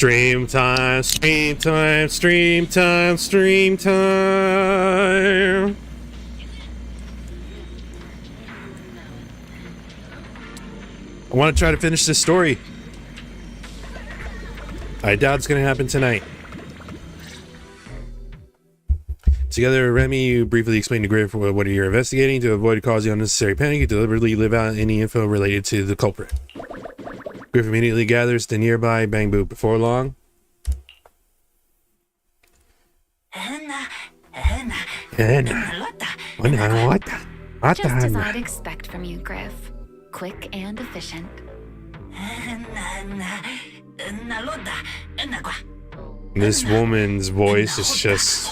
Stream time, stream time, stream time, stream time. I want to try to finish this story. I doubt it's going to happen tonight. Together, Remy, you briefly explain to Griff what you're investigating. To avoid causing unnecessary panic, you deliberately leave out any info related to the culprit. Griff immediately gathers the nearby Bang Boop. Before long, just as I'd expect from you, Griff. Quick and efficient. This woman's voice is just...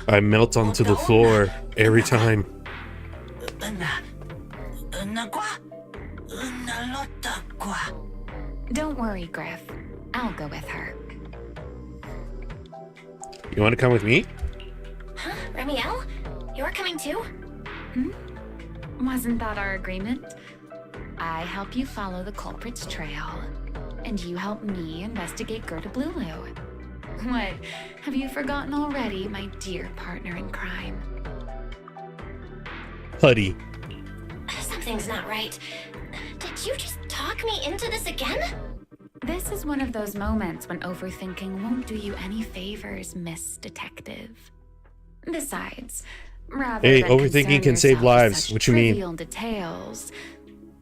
I melt onto the floor every time. Don't worry, Griff. I'll go with her. You want to come with me? Huh? Remiel? You're coming too? Wasn't that our agreement? I help you follow the culprit's trail, and you help me investigate Gerda Blulu. What? Have you forgotten already, my dear partner in crime? Putty. Something's not right. Did you just talk me into this again? This is one of those moments when overthinking won't do you any favors, Miss Detective. Besides, rather hey, than overthinking can save lives. What you mean? Trivial details.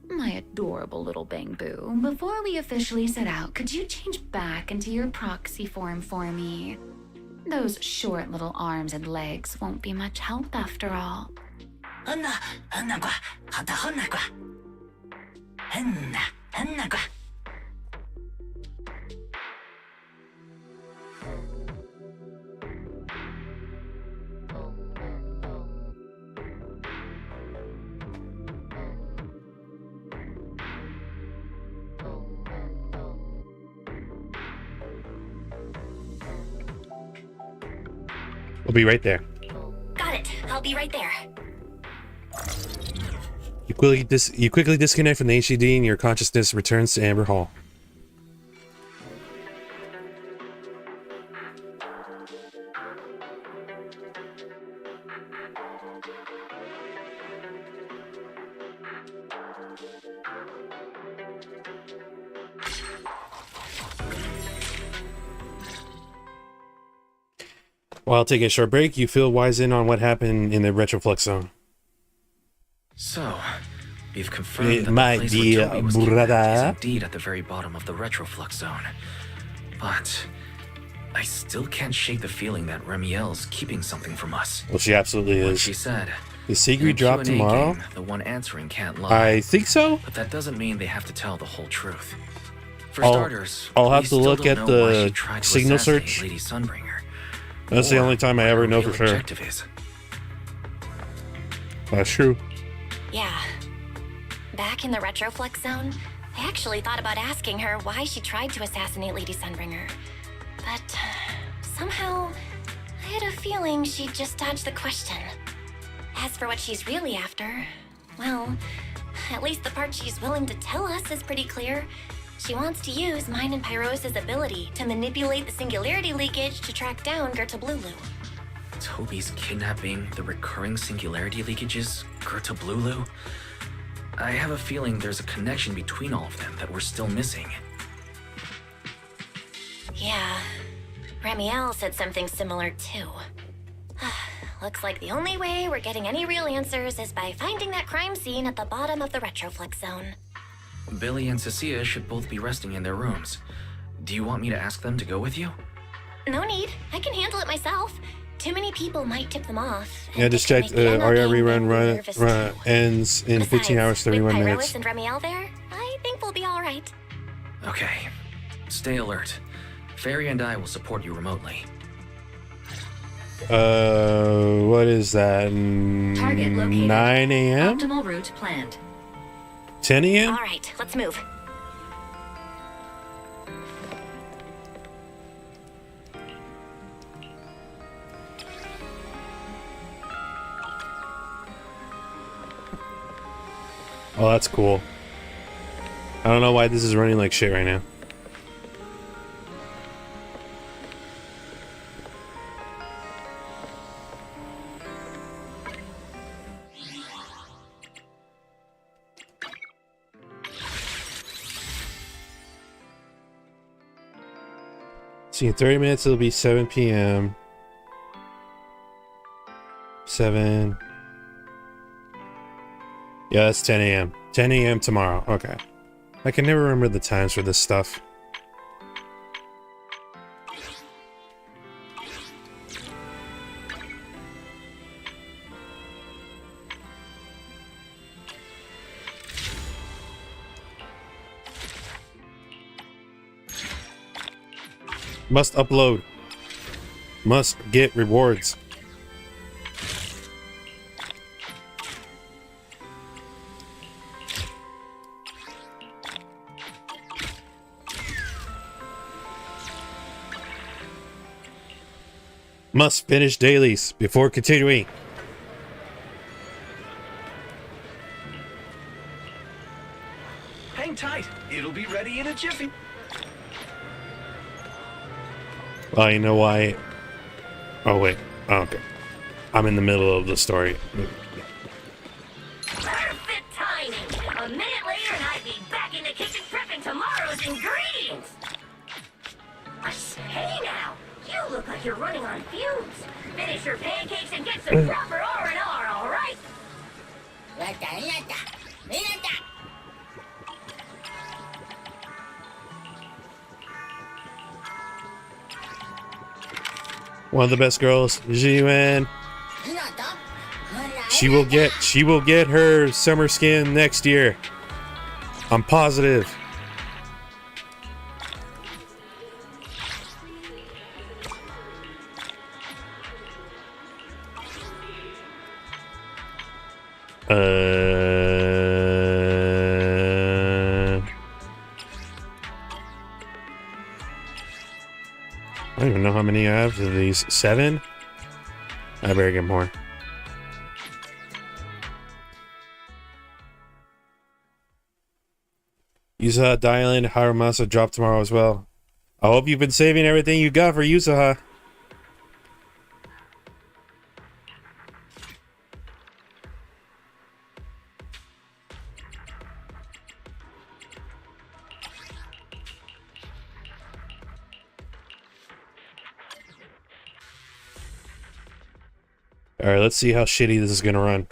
My adorable little Bang Boo, before we officially set out, could you change back into your proxy form for me? Those short little arms and legs won't be much help after all. We'll be right there. Got it. I'll be right there. You quickly disconnect from the HDD and your consciousness returns to Amber Hall. While taking a short break, you feel wise in on what happened in the Retroflux zone. So, we've confirmed that my the place dear where Toby was kidnapped brother. is indeed at the very bottom of the Retroflux zone. But I still can't shake the feeling that Remiel's keeping something from us. Well, she absolutely Like is. she said, The in secret a drop Q&A tomorrow? game, the one answering can't lie. I think so. But that doesn't mean they have to tell the whole truth. For I'll- starters, I'll have we to still look don't at know why the she tried to signal assassinate search. Lady Sunbringer. That's the Or only time I what ever her know real for sure. objective is. That's true. Yeah. Back in the Retroflux zone, I actually thought about asking her why she tried to assassinate Lady Sunbringer. But somehow, I had a feeling she'd just dodge the question. As for what she's really after, well, at least the part she's willing to tell us is pretty clear. She wants to use mine and Pyros' ability to manipulate the singularity leakage to track down Gerta Blulu. Toby's kidnapping, the recurring singularity leakages, Gerta Blulu. I have a feeling there's a connection between all of them that we're still missing. Yeah, Remiel said something similar too. Looks like the only way we're getting any real answers is by finding that crime scene at the bottom of the Retroflux zone. Billy and Cecilia should both be resting in their rooms. Do you want me to ask them to go with you? No need, I can handle it myself. Too many people might tip them off. and Yeah, it just could checked. make the Aria NL game run very nervous too. ends in 15 Besides, hours, 31 with minutes. Pyros and Remiel there, I think we'll be all right. Okay. Stay alert. Fairy and I will support you remotely. What is that? Target located. 9 a.m.? Optimal route planned. 10 a.m.? All right, let's move. Oh, that's cool. I don't know why this is running like shit right now. See, in 30 minutes it'll be 7 p.m. 7. Yeah, that's 10 a.m. 10 a.m. tomorrow. Okay. I can never remember the times for this stuff. Must upload. Must get rewards. Must finish dailies before continuing. Hang tight. It'll be ready in a jiffy. Well, you know why? Oh, wait. Oh, okay. I'm in the middle of the story. Perfect timing! A minute later and I'd be back in the kitchen prepping tomorrow's ingredients! Hey now! You look like you're running on fumes! Finish your pancakes and get some proper R&R, alright? One of the best girls, Jiwen. She will get her summer skin next year. I'm positive. I don't even know how many I have of these. 7? I better get more. Yusaha Dylan Harumasa drop tomorrow as well. I hope you've been saving everything you got for Yusaha. Alright, let's see how shitty this is gonna run.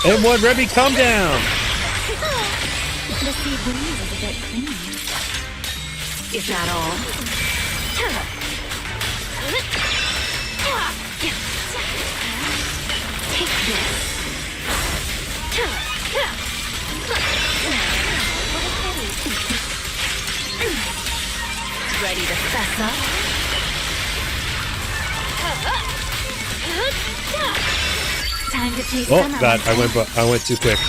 M1, Remy, calm down! The sea breeze is a bit clingy. Is that all? Take this. Ready to fess up? Time to taste Oh some god, I went too quick.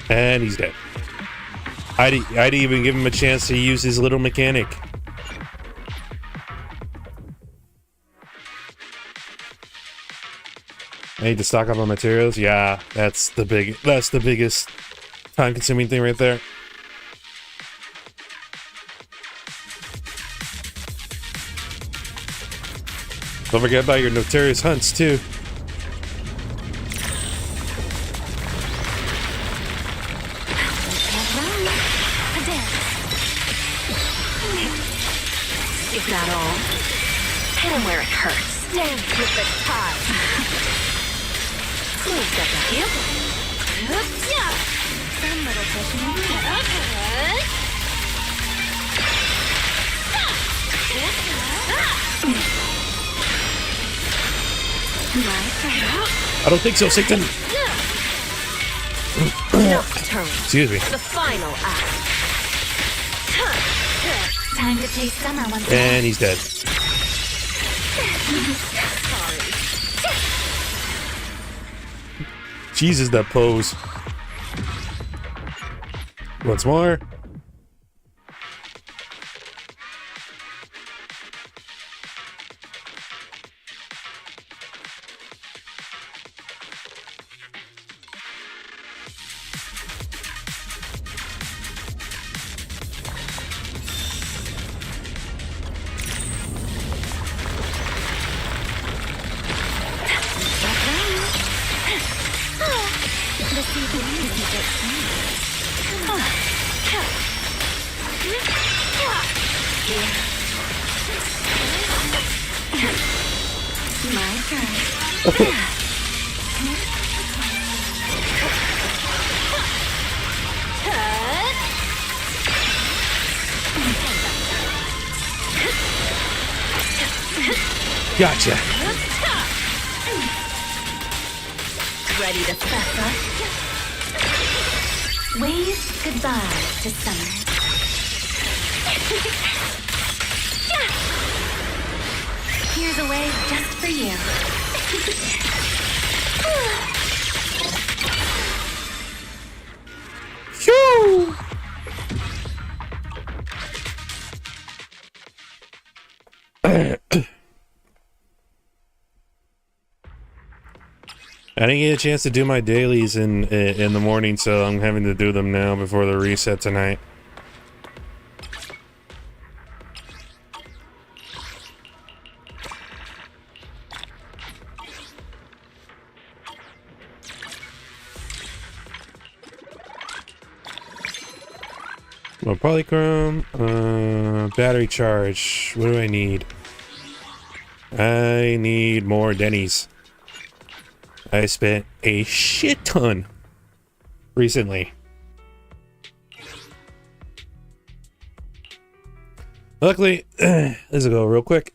And he's dead. I'd even give him a chance to use his little mechanic. I need to stock up on materials. Yeah, that's the biggest time-consuming thing right there. Don't forget about your nefarious hunts too. Is that all? Hit him where it hurts. Dance with the tide. Some little I don't think so, Satan. Nocturne. Excuse me. The final act. Time to chase summer once more. And he's dead. Jesus, that pose. Once more. My turn. Gotcha. Ready to fess up? Wave goodbye to summer. Here's a wave just for you. Phew. I didn't get a chance to do my dailies in the morning, so I'm having to do them now before the reset tonight. Well, polychrome, battery charge. What do I need? I need more Denny's. I spent a shit ton recently. Luckily, this will go real quick.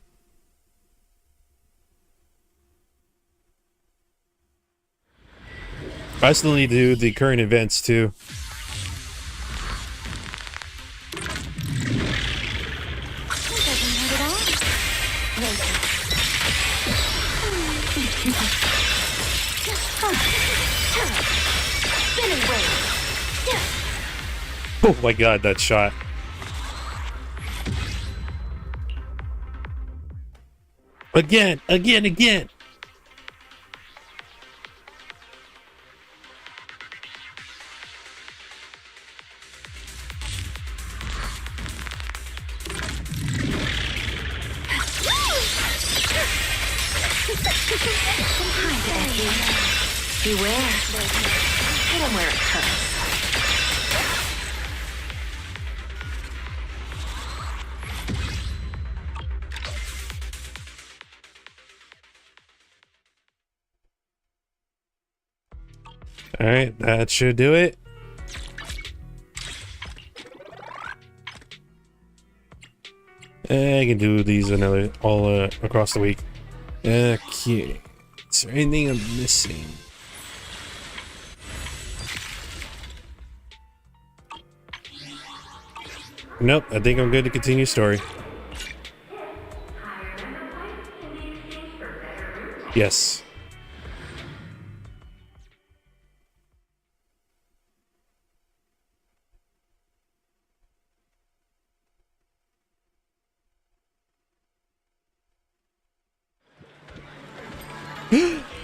I still need to do the current events too. Oh my god, that shot. Again. Beware. Hit him where it hurts. Alright, that should do it. I can do these all across the week. Okay. Is there anything I'm missing? Nope, I think I'm good to continue story. Yes.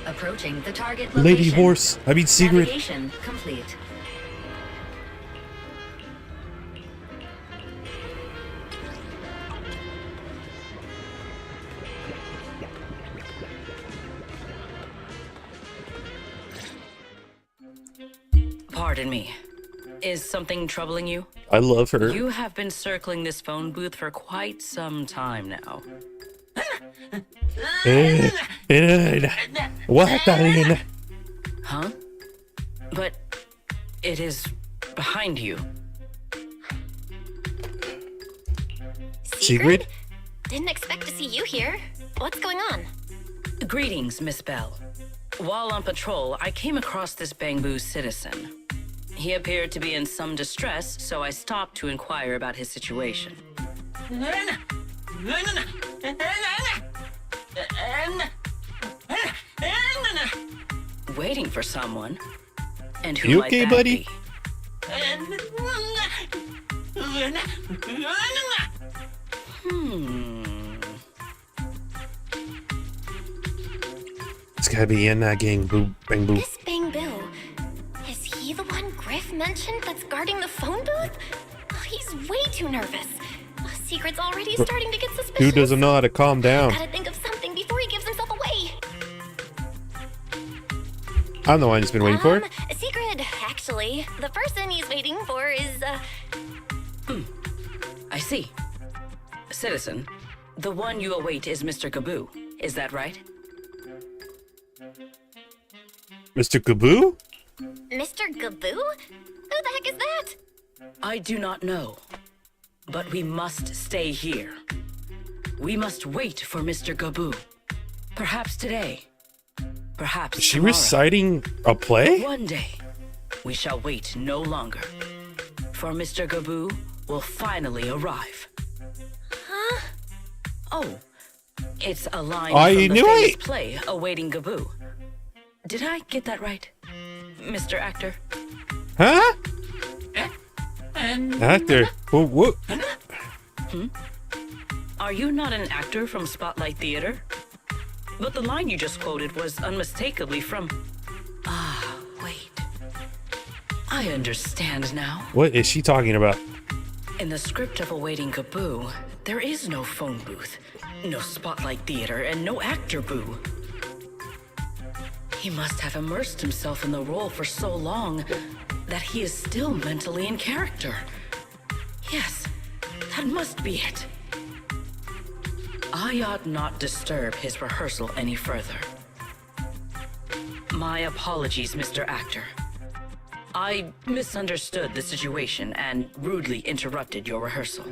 Approaching the target location. Lady Horse. I mean Secret. Navigation complete. Pardon me. Is something troubling you? I love her. You have been circling this phone booth for quite some time now. What? Huh? But it is behind you. Secret? Didn't expect to see you here. What's going on? Greetings, Miss Bell. While on patrol, I came across this Bangbu citizen. He appeared to be in some distress, so I stopped to inquire about his situation. Waiting for someone? And who You might okay, that buddy? be? It's gotta be in that gang, boo, bang, boo. This Bang Boo, is he the one Griff mentioned that's guarding the phone booth? Oh, he's way too nervous. Secret's already starting to get suspicious. Who doesn't know how to calm down? Gotta think of something before he gives himself away. I'm the one who's been waiting for it. Secret, actually. The person he's waiting for is, I see. Citizen, the one you await is Mr. Gaboo. Is that right? Mr. Kaboo? Mr. Gaboo? Who the heck is that? I do not know. But we must stay here. We must wait for Mr. Gaboo. Perhaps today. Perhaps Is she tomorrow. reciting a play? One day, we shall wait no longer. For Mr. Gaboo will finally arrive. Huh? Oh, it's a line I from the knew famous it. play, Awaiting Gaboo. Did I get that right, Mr. Actor? Huh? Actor. Whoa, whoa. Are you not an actor from Spotlight Theater? But the line you just quoted was unmistakably from... Ah, wait. I understand now. What is she talking about? In the script of Awaiting Gaboo, there is no phone booth, no Spotlight Theater, and no actor boo. He must have immersed himself in the role for so long that he is still mentally in character. Yes, that must be it. I ought not disturb his rehearsal any further. My apologies, Mr. Actor. I misunderstood the situation and rudely interrupted your rehearsal.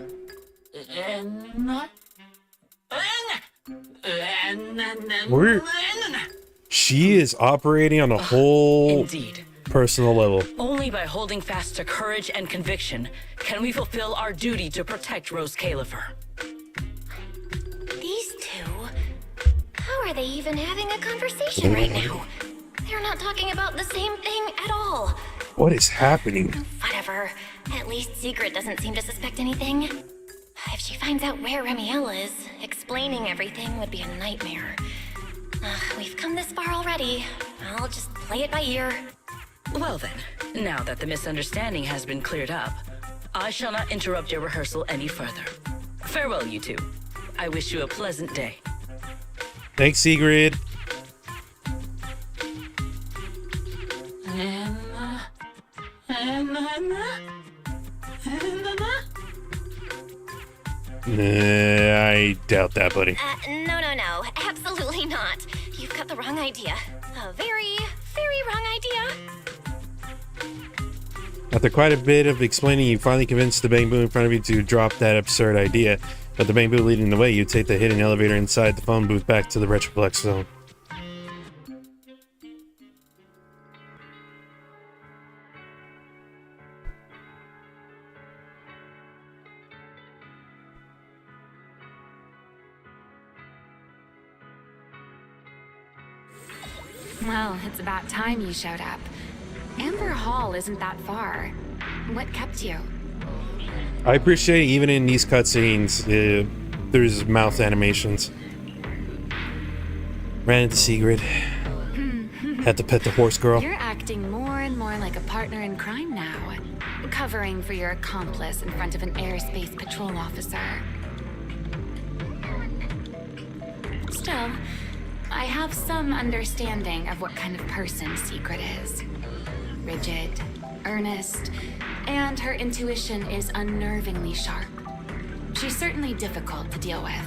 She is operating on a whole Indeed. personal level. Only by holding fast to courage and conviction can we fulfill our duty to protect Rose Califer. These two? How are they even having a conversation right now? They're not talking about the same thing at all. What is happening? Whatever. At least Secret doesn't seem to suspect anything. If she finds out where Remiel is, explaining everything would be a nightmare. We've come this far already. I'll just play it by ear. Well then, now that the misunderstanding has been cleared up, I shall not interrupt your rehearsal any further. Farewell, you two. I wish you a pleasant day. Thanks, Sigrid. I doubt that, buddy. No. Absolutely not. You've got the wrong idea. A very, very wrong idea. After quite a bit of explaining, you finally convinced the Bang Boo in front of you to drop that absurd idea. But the Bang Boo leading the way, you take the hidden elevator inside the phone booth back to the Retroplex zone. Well, it's about time you showed up. Amber Hall isn't that far. What kept you? I appreciate even in these cutscenes, there's mouth animations. Ran into Sigrid. Had to pet the horse girl. You're acting more and more like a partner in crime now. Covering for your accomplice in front of an airspace patrol officer. Still, I have some understanding of what kind of person Secret is. Rigid, earnest, and her intuition is unnervingly sharp. She's certainly difficult to deal with.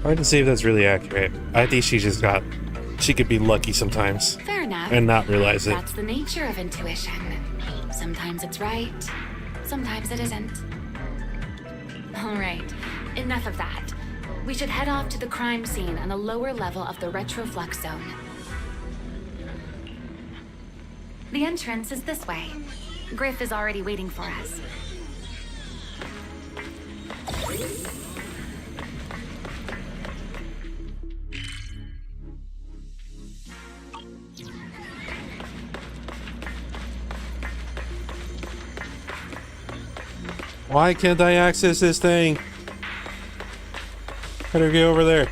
Hard to say if that's really accurate. I think she could be lucky sometimes Fair enough. and not realize it. That's the nature of intuition. Sometimes it's right, sometimes it isn't. All right, enough of that. We should head off to the crime scene on the lower level of the Retroflux zone. The entrance is this way. Griff is already waiting for us. Why can't I access this thing? Better get over there.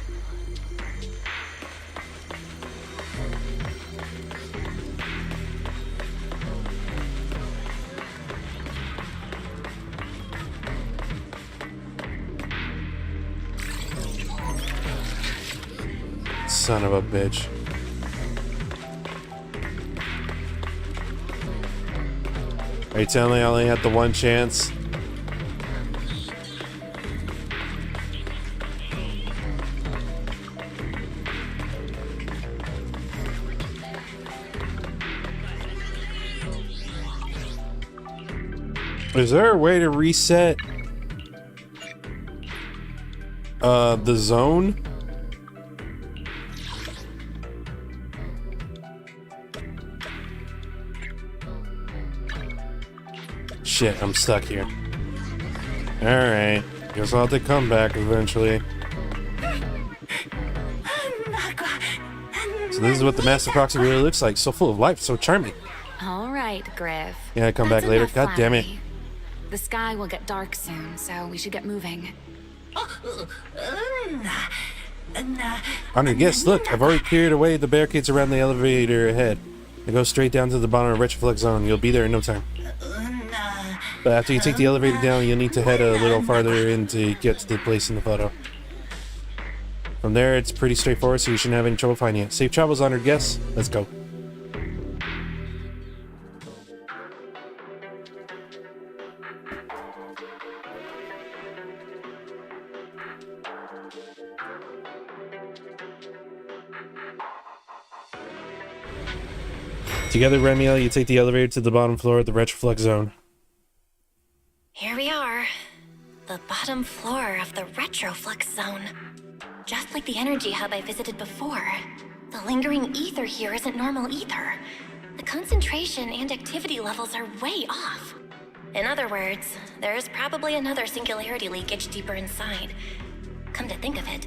Son of a bitch. Are you telling me I only had the one chance? Is there a way to reset the zone? Shit, I'm stuck here. Alright, guess I'll have to come back eventually. So this is what the Master Proxy really looks like. So full of life, so charming. All right, Griff. Yeah, come back That's later. enough God damn it. flattery. The sky will get dark soon, so we should get moving. Honored guests, look, I've already cleared away the barricades around the elevator ahead. It goes straight down to the bottom of Retroflex Zone. You'll be there in no time. But after you take the elevator down, you'll need to head a little farther in to get to the place in the photo. From there, it's pretty straightforward, so you shouldn't have any trouble finding it. Safe travels, honored guests. Let's go. Together, Remiel, you take the elevator to the bottom floor of the Retroflex Zone. Here we are. The bottom floor of the Retroflux Zone. Just like the energy hub I visited before. The lingering ether here isn't normal either. The concentration and activity levels are way off. In other words, there's probably another singularity leakage deeper inside. Come to think of it,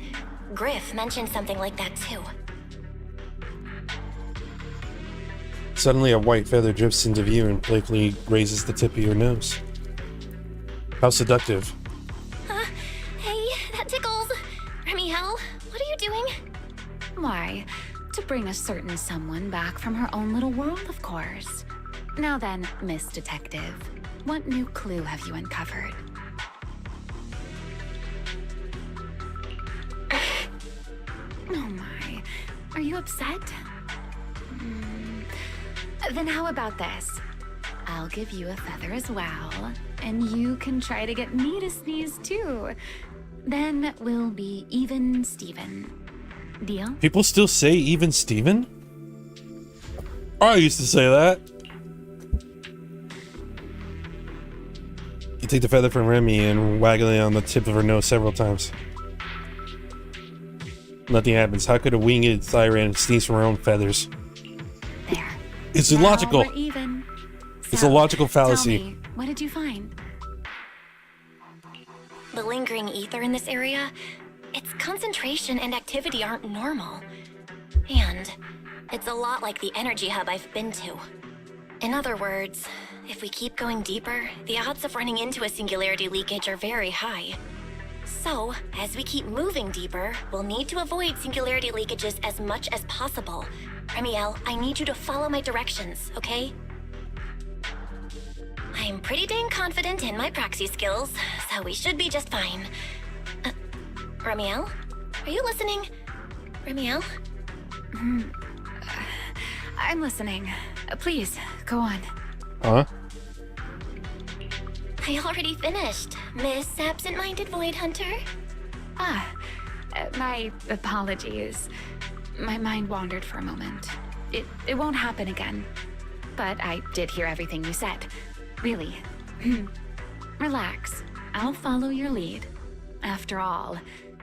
Griff mentioned something like that too. Suddenly, a white feather drifts into view and playfully raises the tip of your nose. How seductive. Hey, that tickles. Remiel, what are you doing? Why? To bring a certain someone back from her own little world, of course. Now then, Miss Detective, what new clue have you uncovered? Oh my, are you upset? Then how about this? I'll give you a feather as well, and you can try to get me to sneeze too. Then we'll be even Steven. Deal? People still say even Steven? I used to say that. You take the feather from Remy and waggle it on the tip of her nose several times. Nothing happens. How could a winged siren sneeze from her own feathers? There. It's Now illogical. we're even. It's So, a logical fallacy. Tell me, what did you find? The lingering ether in this area, its concentration and activity aren't normal. And it's a lot like the energy hub I've been to. In other words, if we keep going deeper, the odds of running into a singularity leakage are very high. So, as we keep moving deeper, we'll need to avoid singularity leakages as much as possible. Remiel, I need you to follow my directions, okay? I'm pretty dang confident in my proxy skills, so we should be just fine. Remiel? Are you listening? Remiel? I'm listening. Please, go on. Huh? I already finished, Miss Absent-Minded Void Hunter. My apologies. My mind wandered for a moment. It won't happen again. But I did hear everything you said. Really. Relax. I'll follow your lead. After all,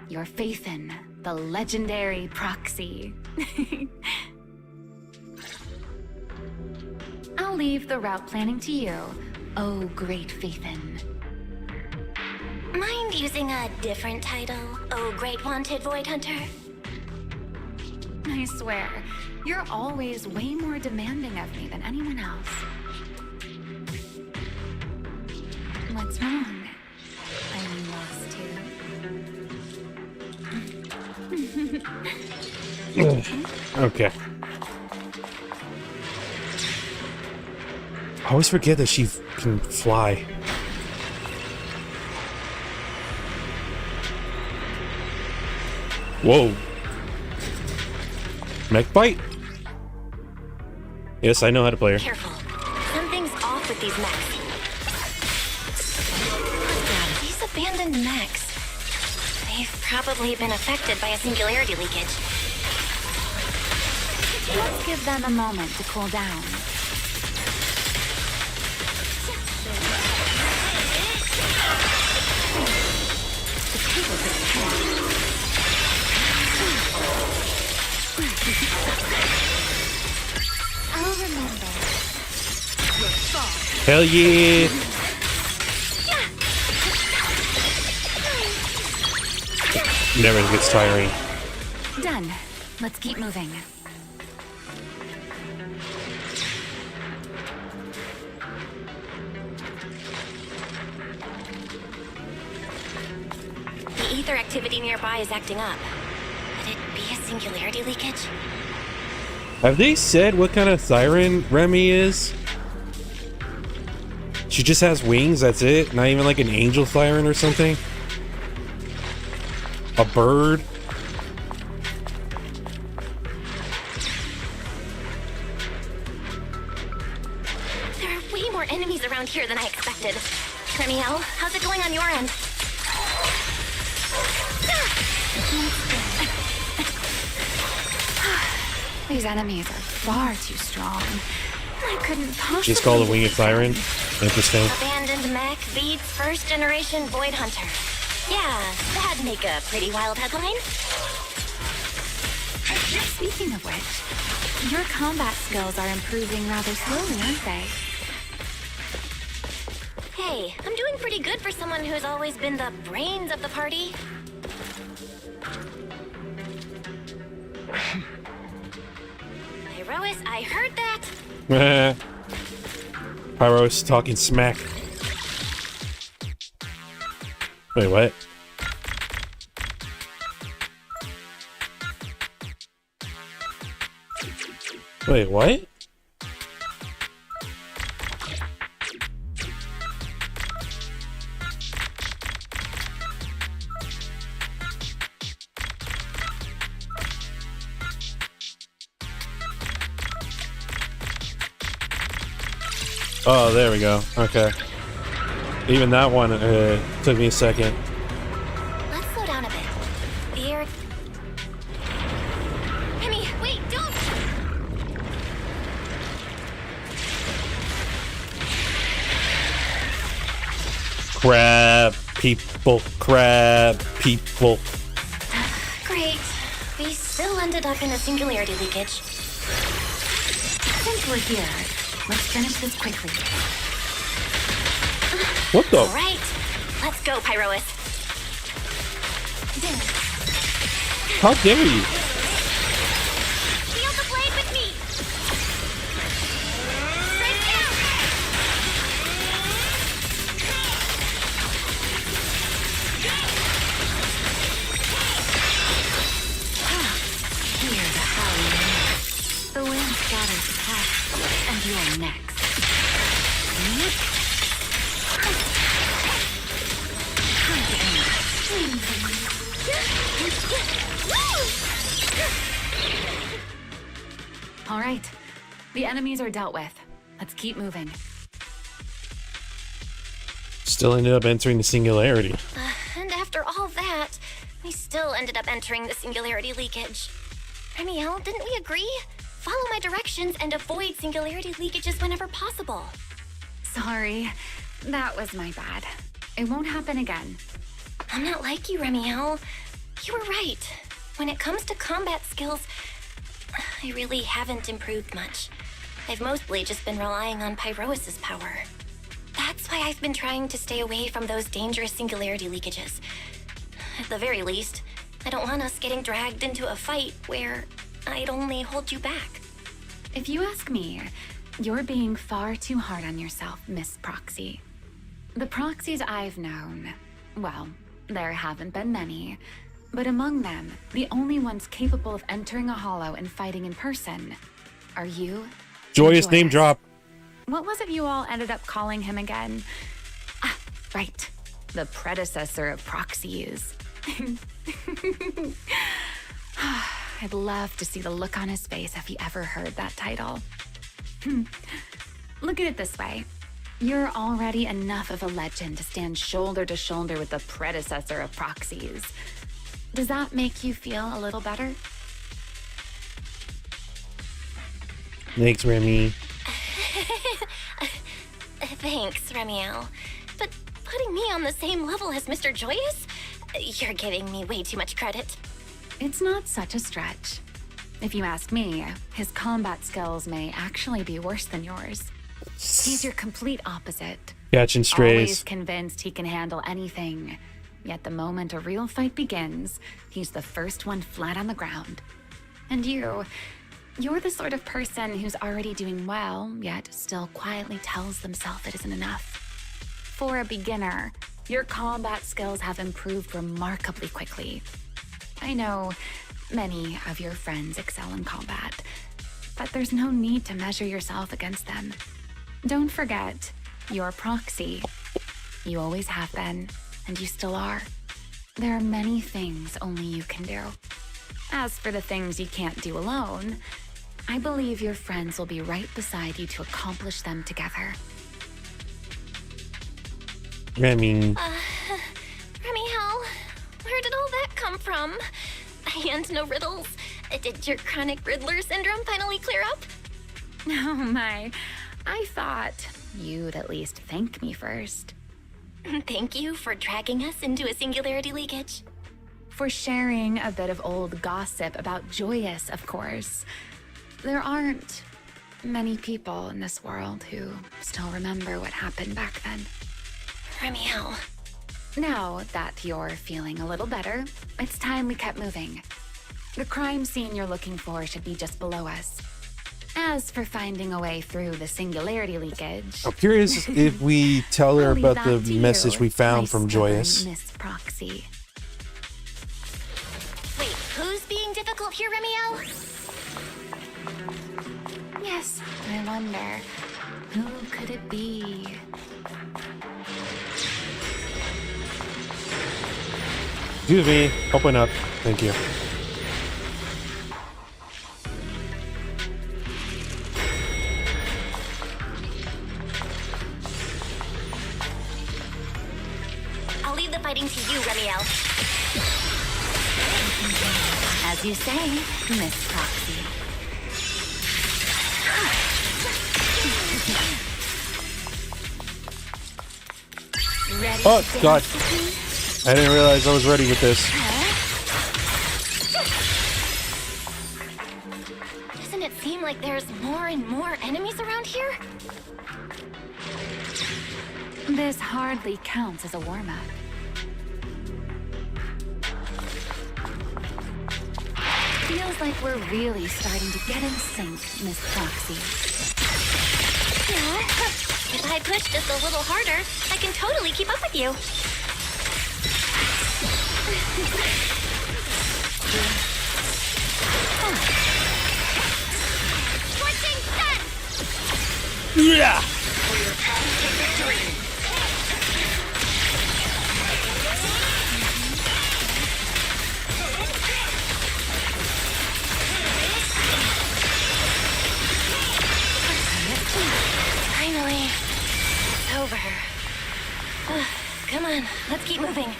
your faith in the legendary proxy. I'll leave the route planning to you, oh great Faithin. Mind using a different title, oh great wanted void hunter? I swear, you're always way more demanding of me than anyone else. What's wrong? Are you lost too? Okay. I always forget that she can fly. Whoa. Mech bite? Yes, I know how to play her. Careful. Something's off with these mechs. These abandoned mechs. They've probably been affected by a singularity leakage. Let's give them a moment to cool down. I'll remember. Hell yeah! Never gets tiring. Done. Let's keep moving. The ether activity nearby is acting up. Could it be a singularity leakage? Have they said what kind of siren Remy is? She just has wings, that's it? Not even like an angel siren or something? A bird? There are way more enemies around here than I expected. Remiel, how's it going on your end? These enemies are far too strong. I couldn't possibly... She's called a winged siren. Interesting. Abandoned mech beats first generation void hunter. Yeah, that'd make a pretty wild headline. Speaking of which, your combat skills are improving rather slowly, aren't they? Hey, I'm doing pretty good for someone who's always been the brains of the party. Pyrois, I heard that. Pyro's talking smack. Wait, what? Wait, what? Oh, there we go. Okay. Even that one took me a second. Let's slow down a bit. The air... Remy, wait, don't! Crab people, crab people. Great. We still ended up in a singularity leakage. Since we're here, let's finish this quickly. What the? All right, let's go, Pyrois. How dare you? Feel the blade with me. Right down. Hear the howling. The wind scatters past, and you're next. All right, the enemies are dealt with. Let's keep moving. Still ended up entering the singularity. And after all that, we still ended up entering the singularity leakage. Remiel, didn't we agree? Follow my directions and avoid singularity leakages whenever possible. Sorry, that was my bad. It won't happen again. I'm not like you, Remiel. You were right. When it comes to combat skills, I really haven't improved much. I've mostly just been relying on Pyrois's power. That's why I've been trying to stay away from those dangerous singularity leakages. At the very least, I don't want us getting dragged into a fight where I'd only hold you back. If you ask me, you're being far too hard on yourself, Miss Proxy. The Proxies I've known, well, there haven't been many, but among them, the only ones capable of entering a hollow and fighting in person are you. Joyous and name drop. What was it you all ended up calling him again? Ah, right. The predecessor of Proxies. I'd love to see the look on his face if he ever heard that title. Look at it this way. You're already enough of a legend to stand shoulder to shoulder with the predecessor of Proxies. Does that make you feel a little better? Thanks, Remy. Thanks, Remiel. But putting me on the same level as Mr. Joyous? You're giving me way too much credit. It's not such a stretch. If you ask me, his combat skills may actually be worse than yours. He's your complete opposite. Catching strays. Always convinced he can handle anything. Yet the moment a real fight begins, he's the first one flat on the ground. And you're the sort of person who's already doing well, yet still quietly tells themselves it isn't enough. For a beginner, your combat skills have improved remarkably quickly. I know many of your friends excel in combat, but there's no need to measure yourself against them. Don't forget, you're Proxy. You always have been, and you still are. There are many things only you can do. As for the things you can't do alone, I believe your friends will be right beside you to accomplish them together. Remy. Remiel, where did all that come from? And no riddles. Did your chronic Riddler syndrome finally clear up? Oh my, I thought you'd at least thank me first. Thank you for dragging us into a singularity leakage. For sharing a bit of old gossip about Joyous, of course. There aren't many people in this world who still remember what happened back then. Remiel. Now that you're feeling a little better, it's time we kept moving. The crime scene you're looking for should be just below us. As for finding a way through the singularity leakage... I'm curious if we tell her I'll leave about the that to you, message we my found from stubborn Joyous. Miss Proxy. Wait, who's being difficult here, Remiel? Yes, I wonder, who could it be? Excuse me. Open up. Thank you. I'll leave the fighting to you, Remiel. As you say, Miss Proxy. Ready Oh, to God. dance with me? I didn't realize I was ready with this. Doesn't it seem like there's more and more enemies around here? This hardly counts as a warm-up. Feels like we're really starting to get in sync, Miss Proxy. Yeah. If I push just a little harder, I can totally keep up with you. Switching set! Yeah. Finally, it's over. Come on, let's keep moving.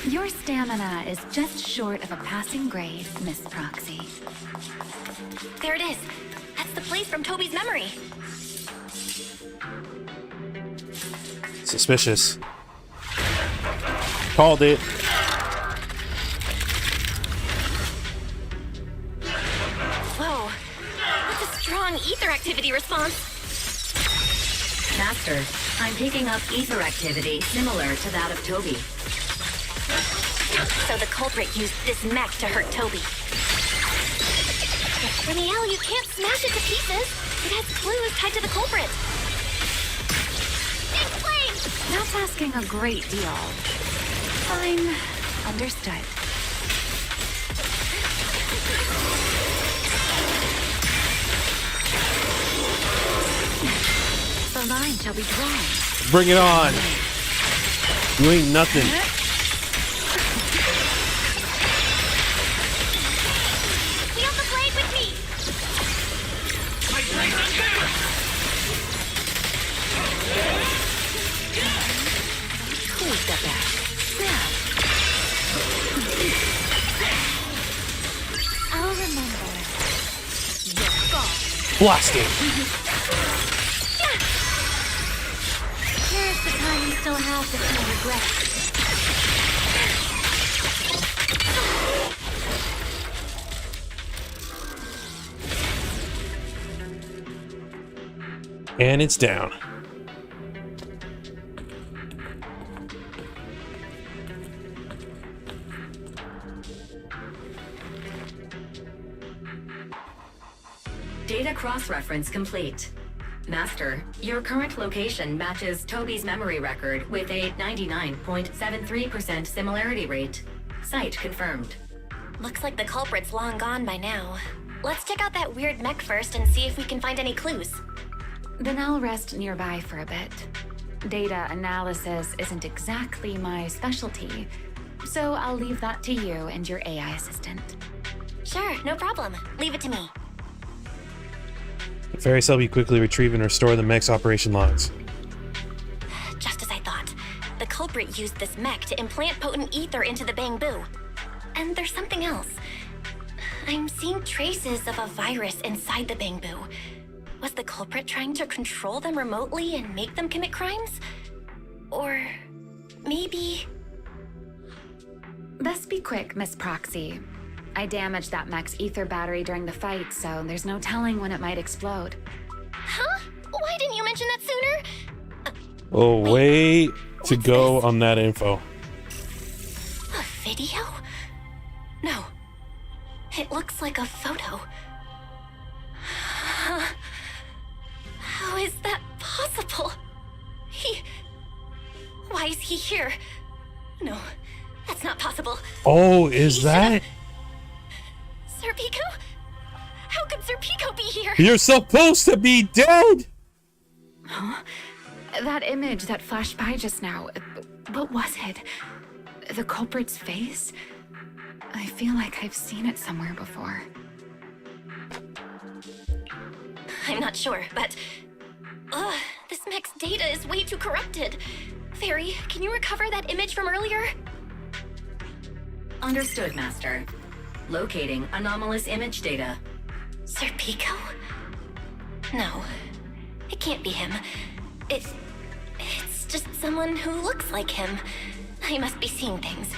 Your stamina is just short of a passing grade, Miss Proxy. There it is. That's the place from Toby's memory. Suspicious. Called it. Whoa. What's a strong ether activity response. Master, I'm picking up ether activity similar to that of Toby. So the culprit used this mech to hurt Toby. Ramiel, you can't smash it to pieces. It has clues tied to the culprit. Big flame! That's asking a great deal. Fine. Understood. The line shall be drawn. Bring it on. You ain't nothing. Feel the blade with me! My blade's unbound! Cool step back. Snap. I'll remember. You're gone. Blast it. Here's the time you still have to feel regret. And it's down. Data cross-reference complete. Master, your current location matches Toby's memory record with a 99.73% similarity rate. Site confirmed. Looks like the culprit's long gone by now. Let's check out that weird mech first and see if we can find any clues. Then I'll rest nearby for a bit. Data analysis isn't exactly my specialty, so I'll leave that to you and your AI assistant. Sure, no problem. Leave it to me. The fairy cell be quickly retrieve and restore the mech's operation logs. Just as I thought. The culprit used this mech to implant potent ether into the Bamboo. And there's something else. I'm seeing traces of a virus inside the Bamboo. Was the culprit trying to control them remotely and make them commit crimes? Or maybe... Best be quick, Miss Proxy. I damaged that mech's ether battery during the fight, so there's no telling when it might explode. Huh? Why didn't you mention that sooner? Oh, wait to What's go this? on that info. A video? No. It looks like a photo. How is that possible? Why is he here? No, that's not possible. Oh, is that? Sir Pico? How could Sir Pico be here? You're supposed to be dead! That image that flashed by just now, what was it? The culprit's face? I feel like I've seen it somewhere before. I'm not sure, but... this mech's data is way too corrupted. Fairy, can you recover that image from earlier? Understood, Master. Locating anomalous image data. Sir Pico? No, it can't be him. It's just someone who looks like him. I must be seeing things.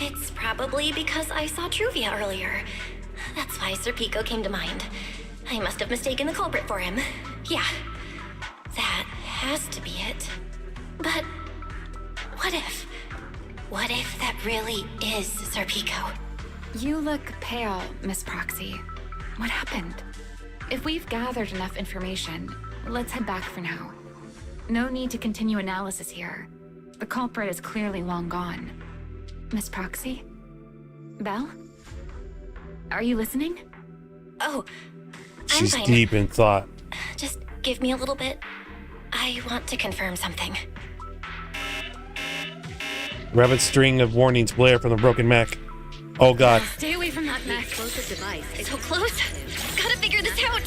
It's probably because I saw Truvia earlier. That's why Sir Pico came to mind. I must have mistaken the culprit for him. Yeah, that has to be it. But what if? What if that really is Sir Pico? You look pale, Miss Proxy. What happened? If we've gathered enough information, let's head back for now. No need to continue analysis here. The culprit is clearly long gone. Miss Proxy? Belle? Are you listening? Oh, She's I'm fine. deep in thought. Just give me a little bit. I want to confirm something. Rapid string of warnings blare from the broken mech. Oh god. Stay away from that mech. Explosive device is So close. Gotta figure this out.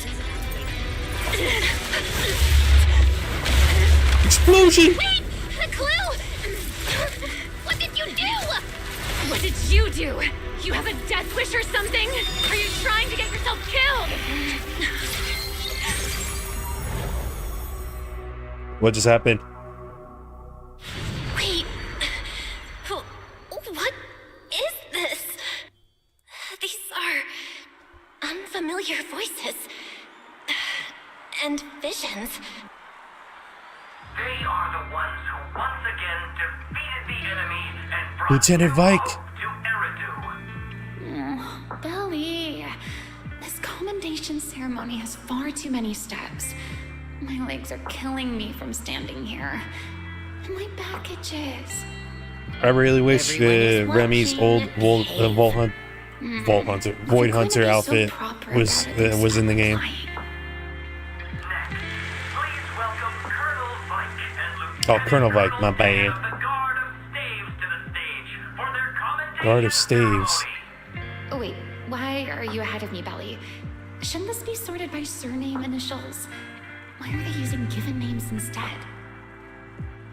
Explosion! Wait! A clue! What did you do? What did you do? You have a death wish or something? Are you trying to get yourself killed? What just happened? Wait. What is this? These are unfamiliar voices. and visions. They are the ones who once again defeated the enemy and brought Lieutenant new Vike. hope to Eridu. Belly, this commendation ceremony has far too many steps. My legs are killing me from standing here. And my back itches. I really wish Everyone is Remy's old watching. Void Hunter outfit was in the game. Next, please welcome Colonel Vike and Lieutenant Oh, Colonel Vike, my bad. of the Guard of Staves to the stage for their commendation Guard of Staves. ceremony. Oh wait, why are you ahead of me, Belly? Shouldn't this be sorted by surname initials? Why are they using given names instead?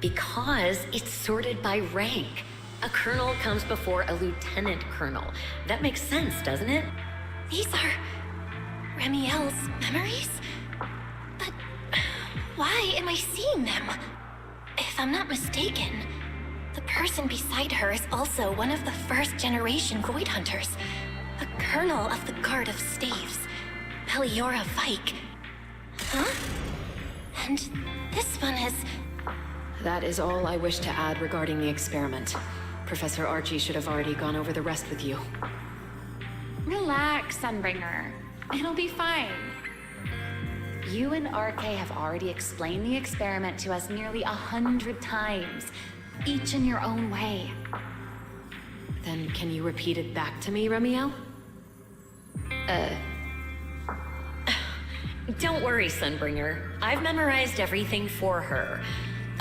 Because it's sorted by rank. A colonel comes before a lieutenant colonel. That makes sense, doesn't it? These are Remiel's memories? But why am I seeing them? If I'm not mistaken, the person beside her is also one of the first generation Void Hunters. A colonel of the Guard of Staves, Peliora Vike. Huh? And this one is... That is all I wish to add regarding the experiment. Professor Archie should have already gone over the rest with you. Relax, Sunbringer. It'll be fine. You and RK have already explained the experiment to us nearly 100 times, each in your own way. Then can you repeat it back to me, Remiel? Don't worry, Sunbringer. I've memorized everything for her.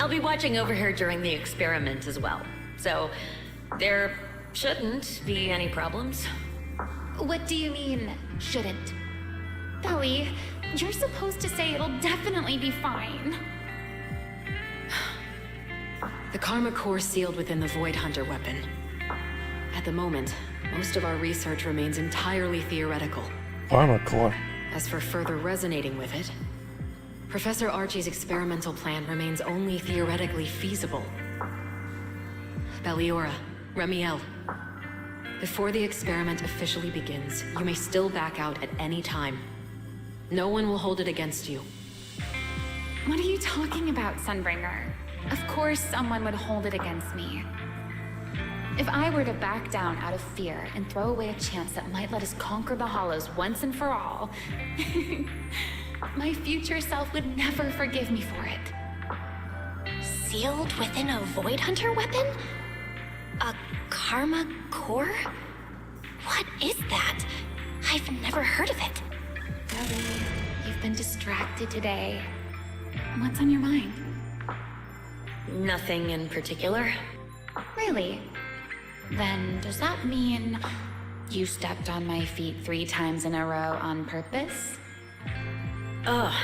I'll be watching over her during the experiment as well. So, there shouldn't be any problems. What do you mean, shouldn't? Belly, you're supposed to say it'll definitely be fine. The Karma Core sealed within the Void Hunter weapon. At the moment, most of our research remains entirely theoretical. Armor Core. As for further resonating with it, Professor Archie's experimental plan remains only theoretically feasible. Belliora, Remiel, before the experiment officially begins, you may still back out at any time. No one will hold it against you. What are you talking about, Sunbringer? Of course someone would hold it against me. If I were to back down out of fear and throw away a chance that might let us conquer the Hollows once and for all, my future self would never forgive me for it. Sealed within a Void Hunter weapon? A Karma Core? What is that? I've never heard of it. Belly, you've been distracted today. What's on your mind? Nothing in particular. Really? Then does that mean you stepped on my feet 3 times in a row on purpose? Ugh.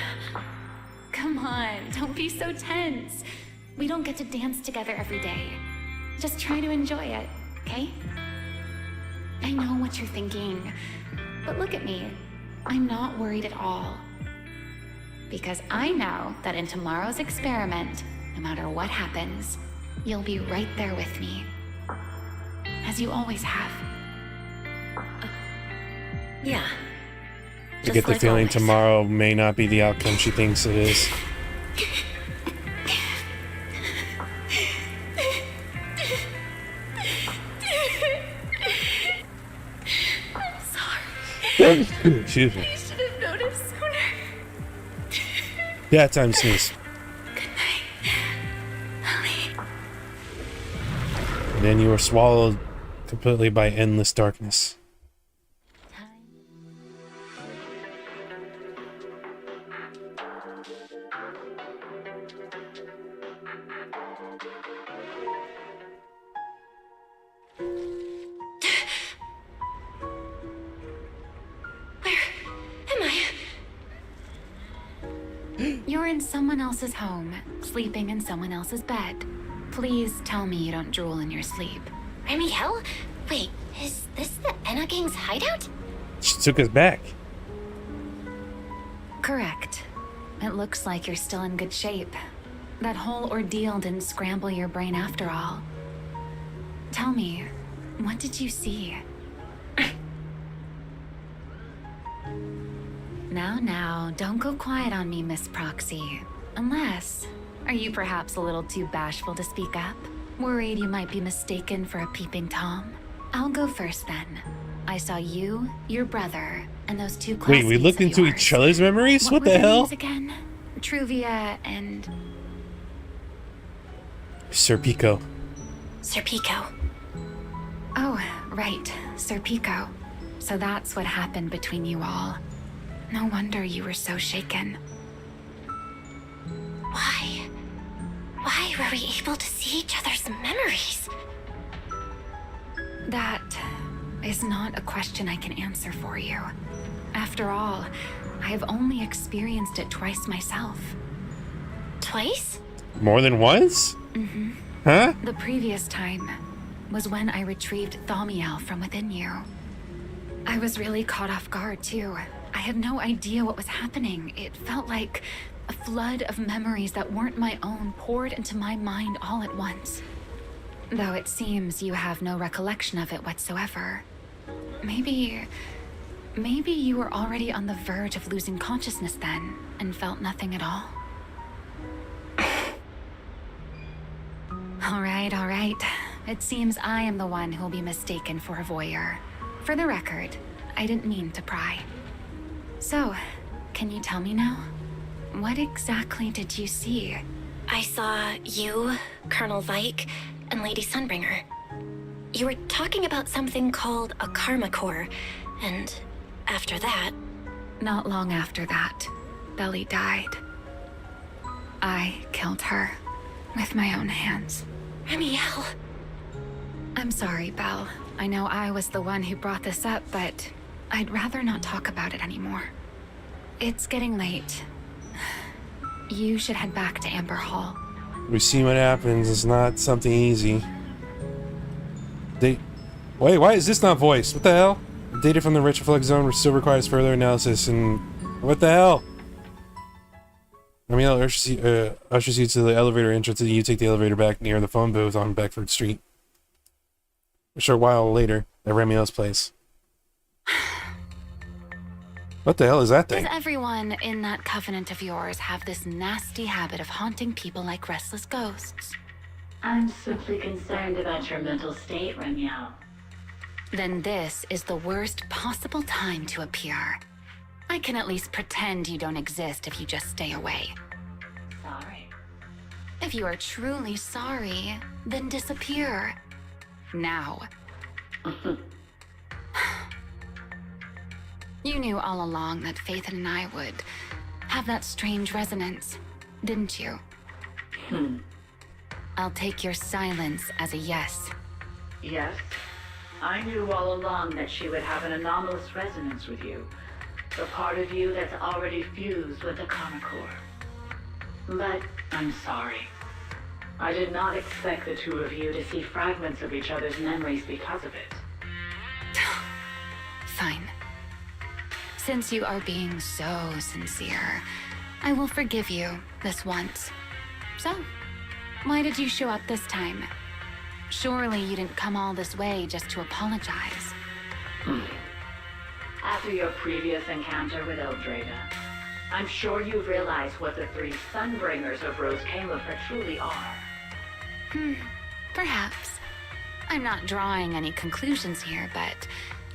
Come on, don't be so tense. We don't get to dance together every day. Just try to enjoy it, okay? I know what you're thinking, but look at me. I'm not worried at all. Because I know that in tomorrow's experiment, no matter what happens, you'll be right there with me. As you always have. Yeah. I Just get the like feeling always. tomorrow may not be the outcome she thinks it is. Excuse me. You should have noticed sooner. Yeah, time to sneeze. And then you were swallowed completely by endless darkness. You're in someone else's home, sleeping in someone else's bed. Please tell me you don't drool in your sleep. Remiel? Wait, is this the Enna Gang's hideout? She took us back. Correct. It looks like you're still in good shape. That whole ordeal didn't scramble your brain after all. Tell me, what did you see? Now, don't go quiet on me, Miss Proxy. Unless, are you perhaps a little too bashful to speak up? Worried you might be mistaken for a peeping Tom? I'll go first then. I saw you, your brother, and those two classmates. Wait, we looked of into yours. each other's memories? What were the their hell? names again? Truvia and... Sir Pico. Sir Pico. Oh, right, Sir Pico. So that's what happened between you all. No wonder you were so shaken. Why? Why were we able to see each other's memories? That is not a question I can answer for you. After all, I have only experienced it twice myself. Twice? More than once? Huh? The previous time was when I retrieved Thaumiel from within you. I was really caught off guard, too. I had no idea what was happening. It felt like a flood of memories that weren't my own poured into my mind all at once. Though it seems you have no recollection of it whatsoever. Maybe you were already on the verge of losing consciousness then, and felt nothing at all. All right. It seems I am the one who'll be mistaken for a voyeur. For the record, I didn't mean to pry. So, can you tell me now? What exactly did you see? I saw you, Colonel Vike, and Lady Sunbringer. You were talking about something called a karma core, and after that... Not long after that, Belly died. I killed her with my own hands. Remiel. I'm sorry, Belle. I know I was the one who brought this up, but I'd rather not talk about it anymore. It's getting late. You should head back to Amber Hall. We see what happens. It's not something easy. Wait, why is this not voiced? What the hell? Data from the Retroflex zone still requires further analysis, and what the hell? I mean, ushers you to the elevator entrance, and you take the elevator back near the phone booth on Beckford Street. A short while later, at Remiel's place. What the hell is that thing? Does everyone in that covenant of yours have this nasty habit of haunting people like restless ghosts? I'm simply concerned about your mental state, Remiel. Then this is the worst possible time to appear. I can at least pretend you don't exist if you just stay away. Sorry. If you are truly sorry, then disappear. Now. You knew all along that Faith and I would have that strange resonance, didn't you? I'll take your silence as a yes. Yes. I knew all along that she would have an anomalous resonance with you. The part of you that's already fused with the karma core. But I'm sorry. I did not expect the two of you to see fragments of each other's memories because of it. Fine. Since you are being so sincere, I will forgive you this once. So, why did you show up this time? Surely you didn't come all this way just to apologize. After your previous encounter with Eldrada, I'm sure you've realized what the three Sunbringers of Rose Califer truly are. Perhaps. I'm not drawing any conclusions here, but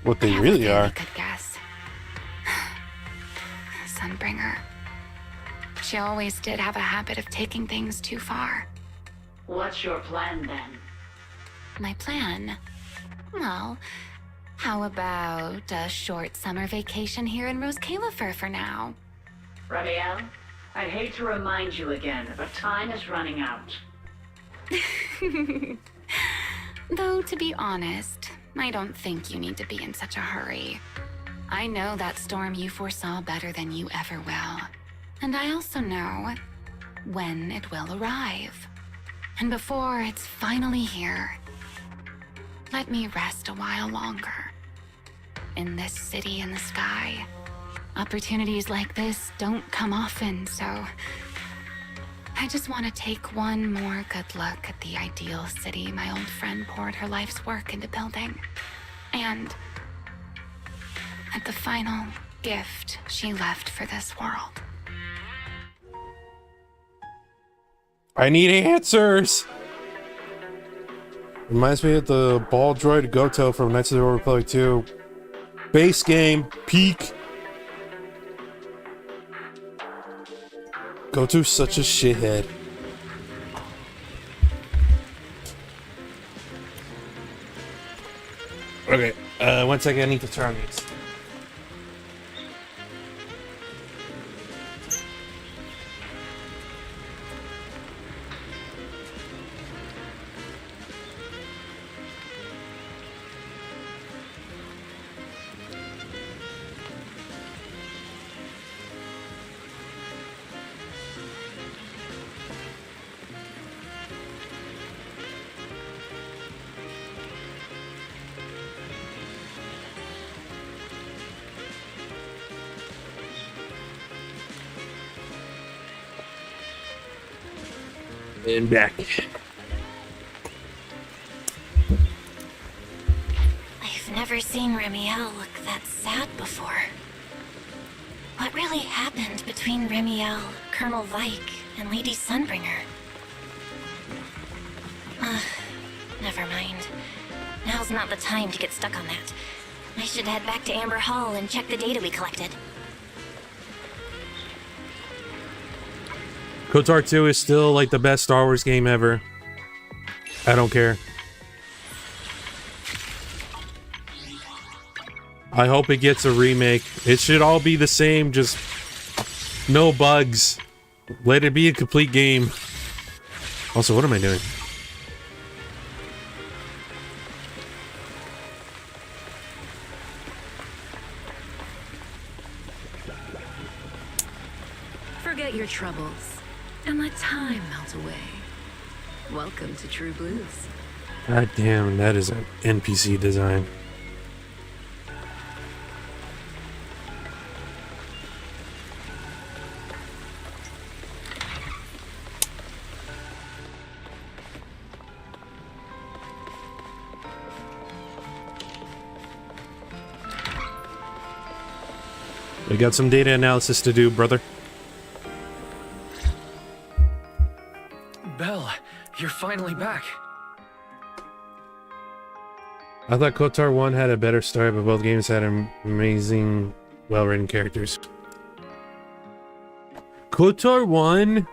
What they I have really a very are. good guess. Sunbringer. She always did have a habit of taking things too far. What's your plan then? My plan? Well, how about a short summer vacation here in Rose Califer for now? Ramiel, I'd hate to remind you again, but time is running out. Though, to be honest, I don't think you need to be in such a hurry. I know that storm you foresaw better than you ever will. And I also know when it will arrive. And before it's finally here, let me rest a while longer. In this city in the sky, opportunities like this don't come often, so I just want to take one more good look at the ideal city my old friend poured her life's work into building. And at the final gift she left for this world. I need answers! Reminds me of the ball droid Goto from Knights of the Old Republic 2. Base game, peak. Goto's such a shithead. Okay, 1 second, I need to turn on these. And back. I've never seen Remiel look that sad before. What really happened between Remiel, Colonel Vike, and Lady Sunbringer? Never mind. Now's not the time to get stuck on that. I should head back to Amber Hall and check the data we collected. KOTOR 2 is still like the best Star Wars game ever. I don't care. I hope it gets a remake. It should all be the same, just no bugs. Let it be a complete game. Also, what am I doing? Forget your troubles and let time melt away. Welcome to True Blues. God damn, that is an NPC design. We got some data analysis to do, brother. Belle, you're finally back. I thought KOTOR 1 had a better story, but both games had amazing, well-written characters. KOTOR 1?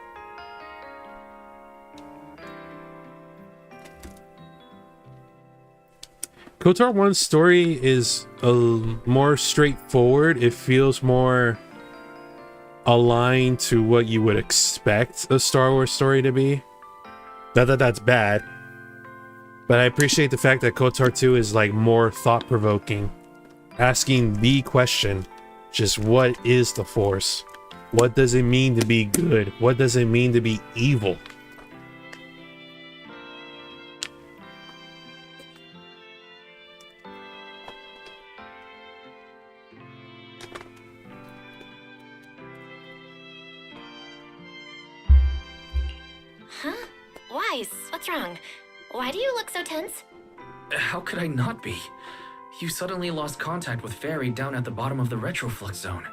KOTOR 1's story is more straightforward. It feels more aligned to what you would expect a Star Wars story to be. Not that that's bad, but I appreciate the fact that KOTOR 2 is like more thought-provoking, asking the question, just what is the Force? What does it mean to be good? What does it mean to be evil? Huh? Wise, what's wrong? Why do you look so tense? How could I not be? You suddenly lost contact with Fairy down at the bottom of the retroflux zone.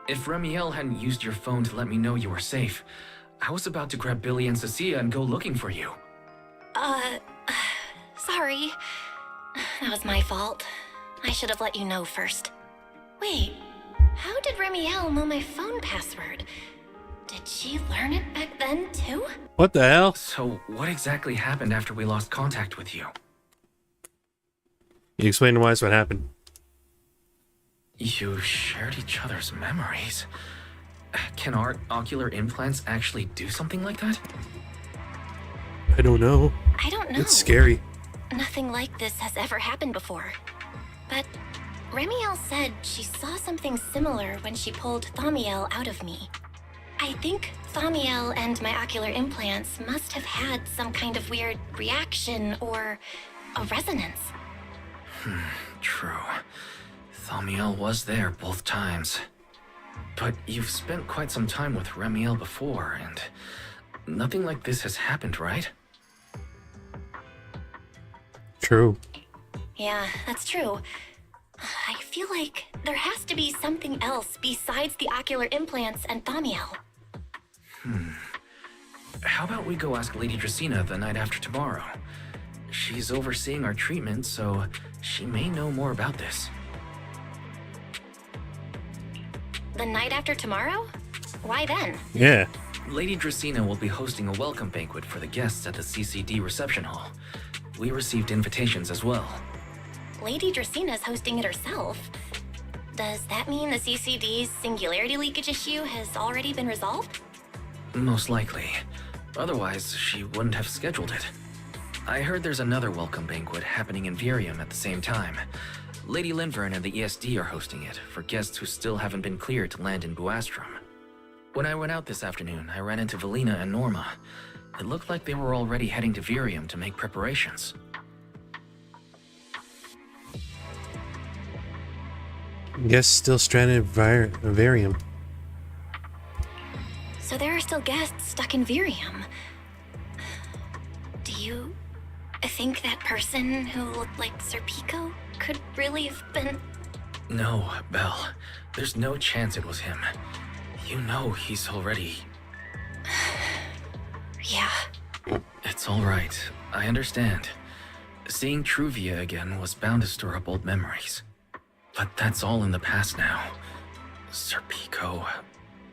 If Remiel hadn't used your phone to let me know you were safe, I was about to grab Billy and Cecilia and go looking for you. Sorry. That was my fault. I should have let you know first. Wait, how did Remiel know my phone password? Did she learn it back then, too? What the hell? So, what exactly happened after we lost contact with you? You explain to Wise what happened. You shared each other's memories. Can our ocular implants actually do something like that? I don't know. I don't know. It's scary. Nothing like this has ever happened before. But Remiel said she saw something similar when she pulled Thaumiel out of me. I think Thaumiel and my ocular implants must have had some kind of weird reaction or a resonance. True. Thaumiel was there both times. But you've spent quite some time with Remiel before, and nothing like this has happened, right? True. Yeah, that's true. I feel like there has to be something else besides the ocular implants and Thamiel. How about we go ask Lady Dracaena the night after tomorrow? She's overseeing our treatment, so she may know more about this. The night after tomorrow? Why then? Yeah. Lady Dracaena will be hosting a welcome banquet for the guests at the CCD reception hall. We received invitations as well. Lady Draceena's hosting it herself. Does that mean the CCD's singularity leakage issue has already been resolved? Most likely. Otherwise, she wouldn't have scheduled it. I heard there's another welcome banquet happening in Virium at the same time. Lady Linvern and the ESD are hosting it for guests who still haven't been cleared to land in Buastrom. When I went out this afternoon, I ran into Valina and Norma. It looked like they were already heading to Virium to make preparations. Guess still stranded Varium. So there are still guests stuck in Virium. Do you think that person who looked like Sir Pico could really have been... No, Belle. There's no chance it was him. You know he's already... Yeah. It's all right. I understand. Seeing Truvia again was bound to stir up old memories. But that's all in the past now. Sir Pico,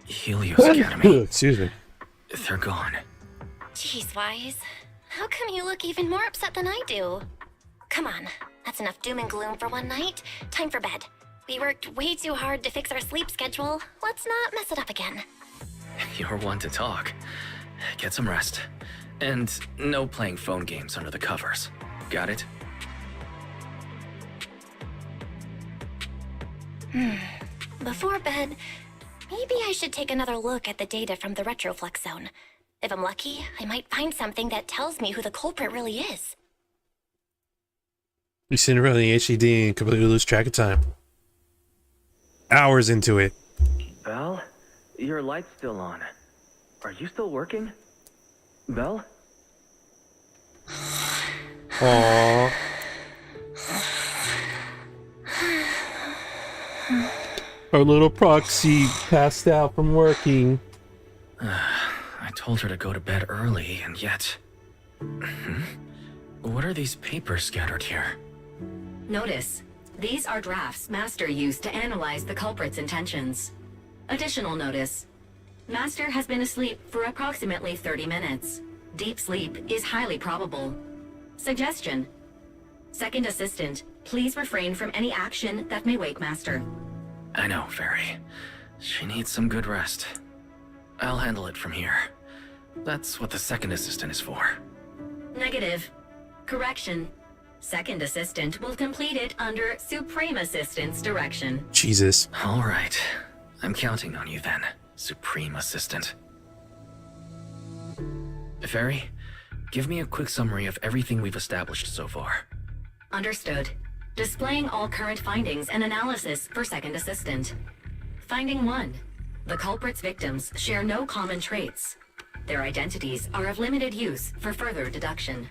Helios Academy, Excuse me. they're gone. Jeez, Wise. How come you look even more upset than I do? Come on. That's enough doom and gloom for one night. Time for bed. We worked way too hard to fix our sleep schedule. Let's not mess it up again. You're one to talk. Get some rest. And no playing phone games under the covers. Got it? Before bed, maybe I should take another look at the data from the Retroflex zone. If I'm lucky, I might find something that tells me who the culprit really is. You sit around the HDD and completely lose track of time. Hours into it. Belle, your light's still on. Are you still working? Belle? Aww. Our little proxy passed out from working. I told her to go to bed early, and yet... What are these papers scattered here? Notice, these are drafts Master used to analyze the culprit's intentions. Additional notice, Master has been asleep for approximately 30 minutes. Deep sleep is highly probable. Suggestion: Second Assistant, please refrain from any action that may wake Master. I know, Fairy. She needs some good rest. I'll handle it from here. That's what the second assistant is for. Negative. Correction. Second Assistant will complete it under Supreme Assistant's direction. Jesus. All right. I'm counting on you then, Supreme Assistant. Fairy, give me a quick summary of everything we've established so far. Understood. Displaying all current findings and analysis for Second Assistant. Finding 1. The culprit's victims share no common traits. Their identities are of limited use for further deduction.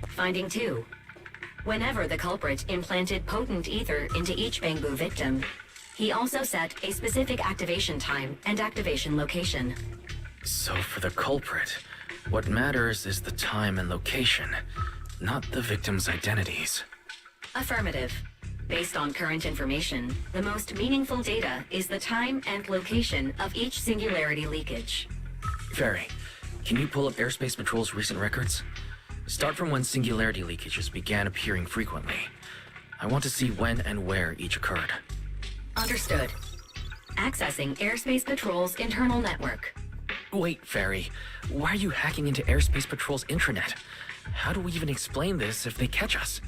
Finding 2. Whenever the culprit implanted potent ether into each Bangbu victim, he also set a specific activation time and activation location. So for the culprit, what matters is the time and location, not the victims' identities. Affirmative. Based on current information, the most meaningful data is the time and location of each singularity leakage. Fairy, can you pull up Airspace Patrol's recent records? Start from when singularity leakages began appearing frequently. I want to see when and where each occurred. Understood. Accessing Airspace Patrol's internal network. Wait, Fairy. Why are you hacking into Airspace Patrol's intranet? How do we even explain this if they catch us?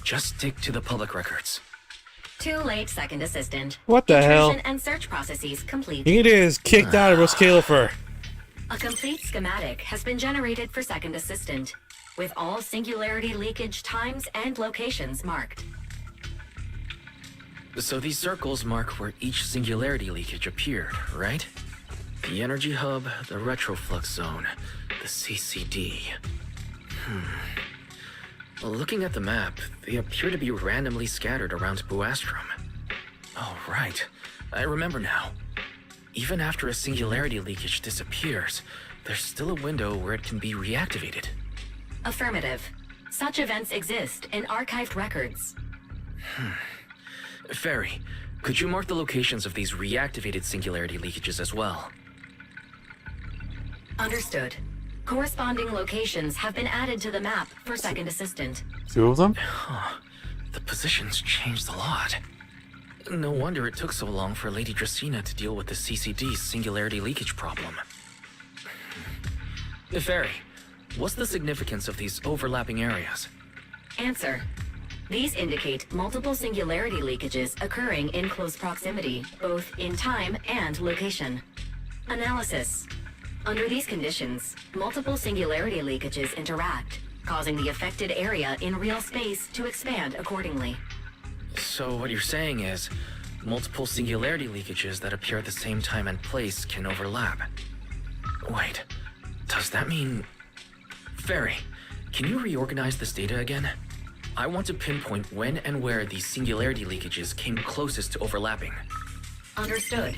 Just stick to the public records. Too late, Second Assistant. What the hell? Intrusion and search processes complete. It is kicked out of Roscalifer. A complete schematic has been generated for Second Assistant, with all singularity leakage times and locations marked. So these circles mark where each singularity leakage appeared, right? The energy hub, the retroflux zone, the CCD. Looking at the map, they appear to be randomly scattered around Buastrom. Oh, right. I remember now. Even after a singularity leakage disappears, there's still a window where it can be reactivated. Affirmative. Such events exist in archived records. Fairy, could you mark the locations of these reactivated singularity leakages as well? Understood. Corresponding locations have been added to the map for Second Assistant. 2 of them? The positions changed a lot. No wonder it took so long for Lady Dracena to deal with the CCD's singularity leakage problem. Fairy, what's the significance of these overlapping areas? Answer. These indicate multiple singularity leakages occurring in close proximity, both in time and location. Analysis. Under these conditions, multiple singularity leakages interact, causing the affected area in real space to expand accordingly. So what you're saying is, multiple singularity leakages that appear at the same time and place can overlap. Wait, does that mean... Fairy, can you reorganize this data again? I want to pinpoint when and where these singularity leakages came closest to overlapping. Understood.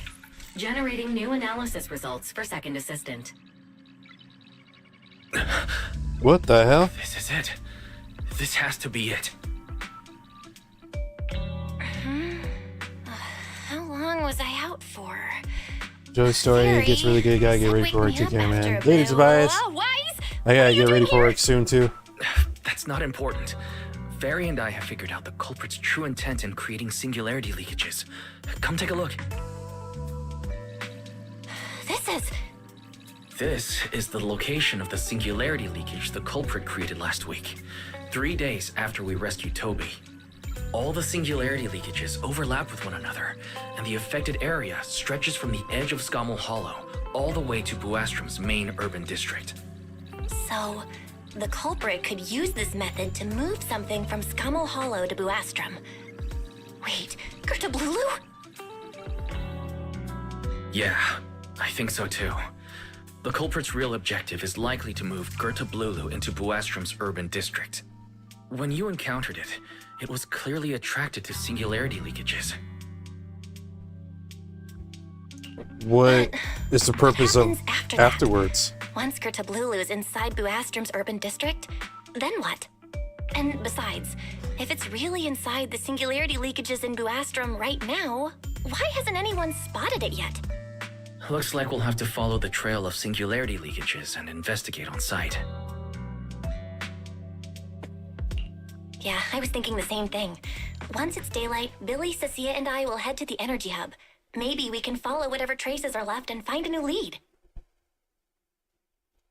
Generating new analysis results for Second Assistant. What the hell? This is it. This has to be it. How long was I out for? Joe's story Fairy, gets really good. Gotta get said ready wake for work me too, up man. after a Lady bit. Tobias, Oh, Wise? I gotta get ready for work soon too. That's not important. Fairy and I have figured out the culprit's true intent in creating singularity leakages. Come take a look. This is the location of the singularity leakage the culprit created last week, 3 days after we rescued Toby. All the singularity leakages overlap with one another, and the affected area stretches from the edge of Scommel Hollow all the way to Buastrom's main urban district. So, the culprit could use this method to move something from Scommel Hollow to Buastrom. Wait, Gerta Blulu? Yeah, I think so too. The culprit's real objective is likely to move Gerta Blulu into Buastrom's urban district. When you encountered it, it was clearly attracted to singularity leakages. What is the purpose of happens after that? afterwards? Once Gerta Blulu is inside Buastrom's urban district, then what? And besides, if it's really inside the singularity leakages in Buastrom right now, why hasn't anyone spotted it yet? Looks like we'll have to follow the trail of singularity leakages and investigate on site. Yeah, I was thinking the same thing. Once it's daylight, Billy, Cecilia, and I will head to the energy hub. Maybe we can follow whatever traces are left and find a new lead.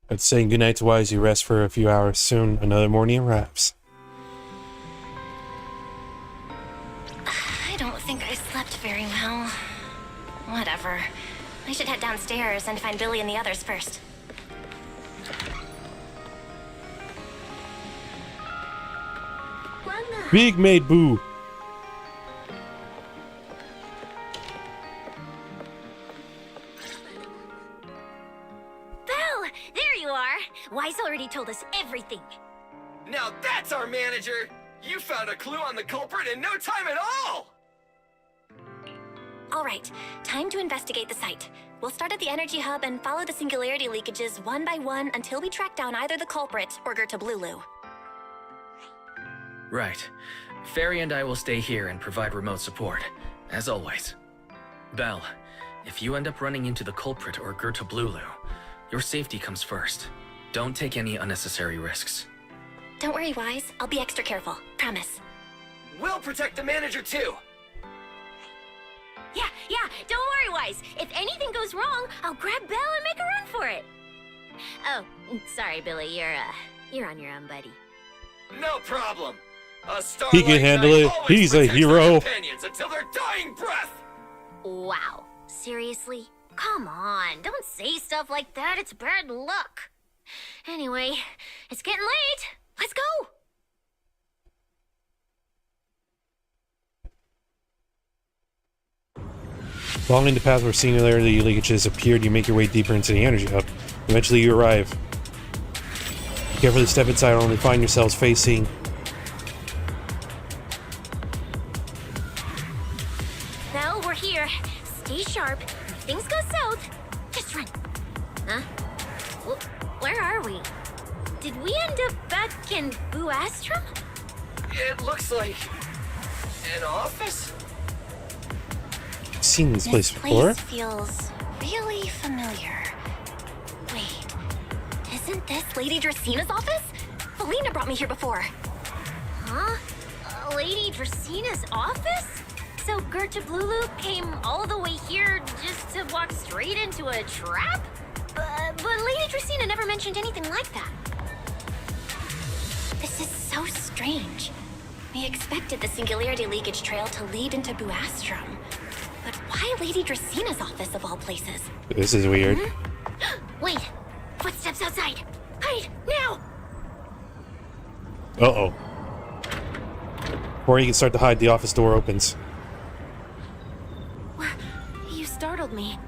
I'd say goodnight to Wise. You rest for a few hours. Soon another morning arrives. I don't think I slept very well. Whatever. I should head downstairs and find Billy and the others first. Big Maid Boo. Belle! There you are! Wise already told us everything. Now that's our manager! You found a clue on the culprit in no time at all! All right, time to investigate the site. We'll start at the energy hub and follow the singularity leakages one by one until we track down either the culprit or Gerta Blulu. Right. Fairy and I will stay here and provide remote support, as always. Belle, if you end up running into the culprit or Gerta Blulu, your safety comes first. Don't take any unnecessary risks. Don't worry, Wise. I'll be extra careful. Promise. We'll protect the manager too! Yeah, don't worry, Wise. If anything goes wrong, I'll grab Belle and make a run for it. Oh, sorry, Billy. You're on your own, buddy. No problem! A He can Starlight handle Knight it. always He's a protects their hero. companions until their dying breath! Wow. Seriously? Come on, don't say stuff like that. It's bad luck. Anyway, it's getting late. Let's go. Following the path where singularity leakages appeared, you make your way deeper into the energy hub. Eventually, you arrive. You carefully step inside only to find yourselves facing sharp. If things go south, just run. Huh? Where are we? Did we end up back in Buastrum? It looks like an office. I've seen this place before. Place feels really familiar. Wait, isn't this Lady Dracena's office? Felina brought me here before. Huh? Lady Dracena's office? So Gerta Blulu came all the way here just to walk straight into a trap? But Lady Dracena never mentioned anything like that. This is so strange. We expected the Singularity Leakage Trail to lead into Buastrum. But why Lady Dracena's office of all places? This is weird. Wait! Footsteps outside! Hide! Now! Uh-oh. Before you can start to hide, the office door opens. You startled me.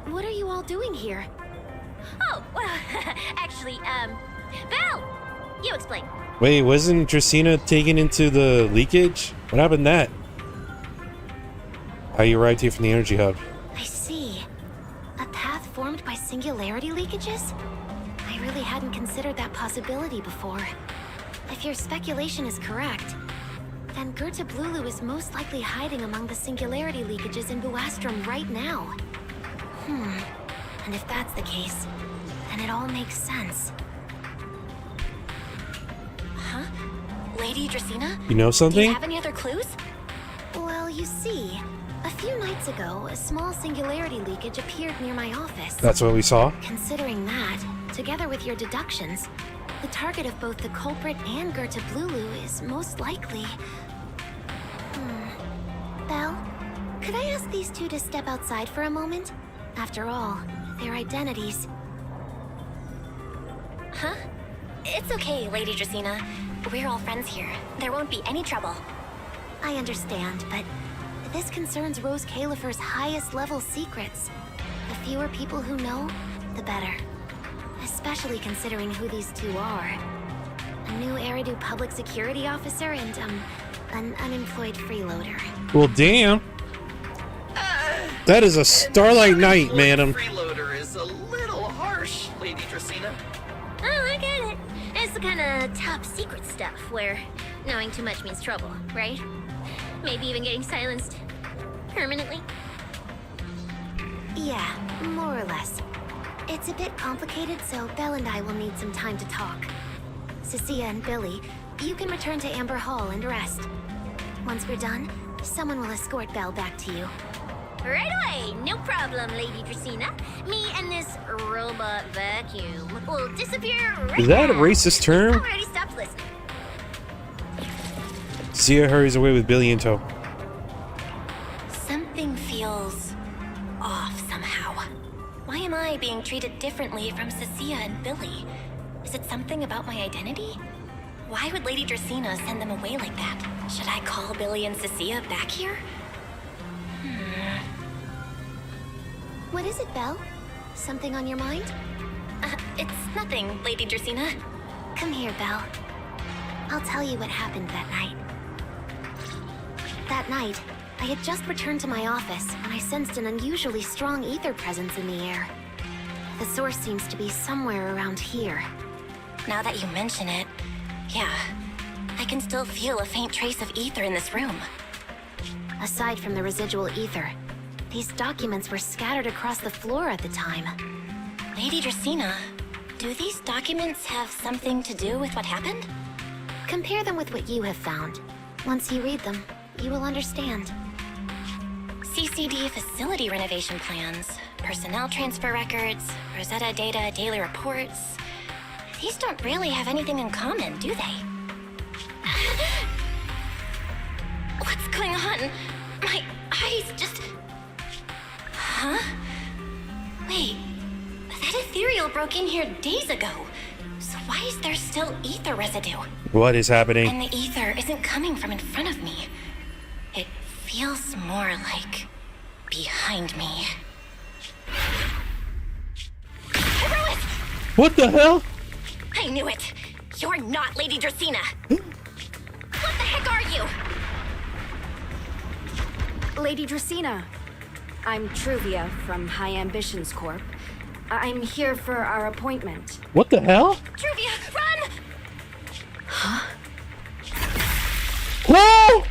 What are you all doing here? Oh, well, actually, Belle! You explain. Wait, wasn't Dracena taken into the leakage? What happened to that? How you arrived here from the energy hub? I see. A path formed by singularity leakages? I really hadn't considered that possibility before. If your speculation is correct, then Gerta Blulu is most likely hiding among the singularity leakages in Buastrum right now. And if that's the case, then it all makes sense. Huh? Lady Dracena? You know Do something? you have any other clues? Well, you see, a few nights ago, a small singularity leakage appeared near my office. That's what we saw? Considering that, together with your deductions, the target of both the culprit and Gerta Blulu is most likely... Belle, could I ask these two to step outside for a moment? After all, their identities... Huh? It's okay, Lady Dracena. We're all friends here. There won't be any trouble. I understand, but this concerns Rose Califer's highest level secrets. The fewer people who know, the better. Especially considering who these two are. A new Eridu public security officer and, an unemployed freeloader. Well, damn. That is a Starlight Knight, madam. Freeloader is a little harsh, Lady Dracena. Oh, I get it. It's the kind of top secret stuff where knowing too much means trouble, right? Maybe even getting silenced permanently. Yeah, more or less. It's a bit complicated, so Belle and I will need some time to talk. Cecilia and Billy, you can return to Amber Hall and rest. Once we're done, someone will escort Belle back to you. Right away! No problem, Lady Dracena. Me and this robot vacuum will disappear right Is that a now. racist term? Already stopped listening. Zia hurries away with Billy in tow. Something feels off somehow. Why am I being treated differently from Cecilia and Billy? Is it something about my identity? Why would Lady Dracena send them away like that? Should I call Billy and Cecilia back here? What is it, Belle? Something on your mind? It's nothing, Lady Dracena. Come here, Belle. I'll tell you what happened that night. That night, I had just returned to my office when I sensed an unusually strong ether presence in the air. The source seems to be somewhere around here. Now that you mention it, yeah, I can still feel a faint trace of ether in this room. Aside from the residual ether, these documents were scattered across the floor at the time. Lady Dracena, do these documents have something to do with what happened? Compare them with what you have found. Once you read them, you will understand. CCD facility renovation plans, personnel transfer records, Rosetta data, daily reports. These don't really have anything in common, do they? What's going on? My eyes just... Huh? Wait, that ethereal broke in here days ago. So why is there still ether residue? What is happening? And the ether isn't coming from in front of me. It feels more like behind me. Everyone! What the hell? I knew it! You're not Lady Dracena! What the heck are you? Lady Dracena, I'm Truvia from High Ambitions Corp. I'm here for our appointment. What the hell? Truvia, run! Whoa!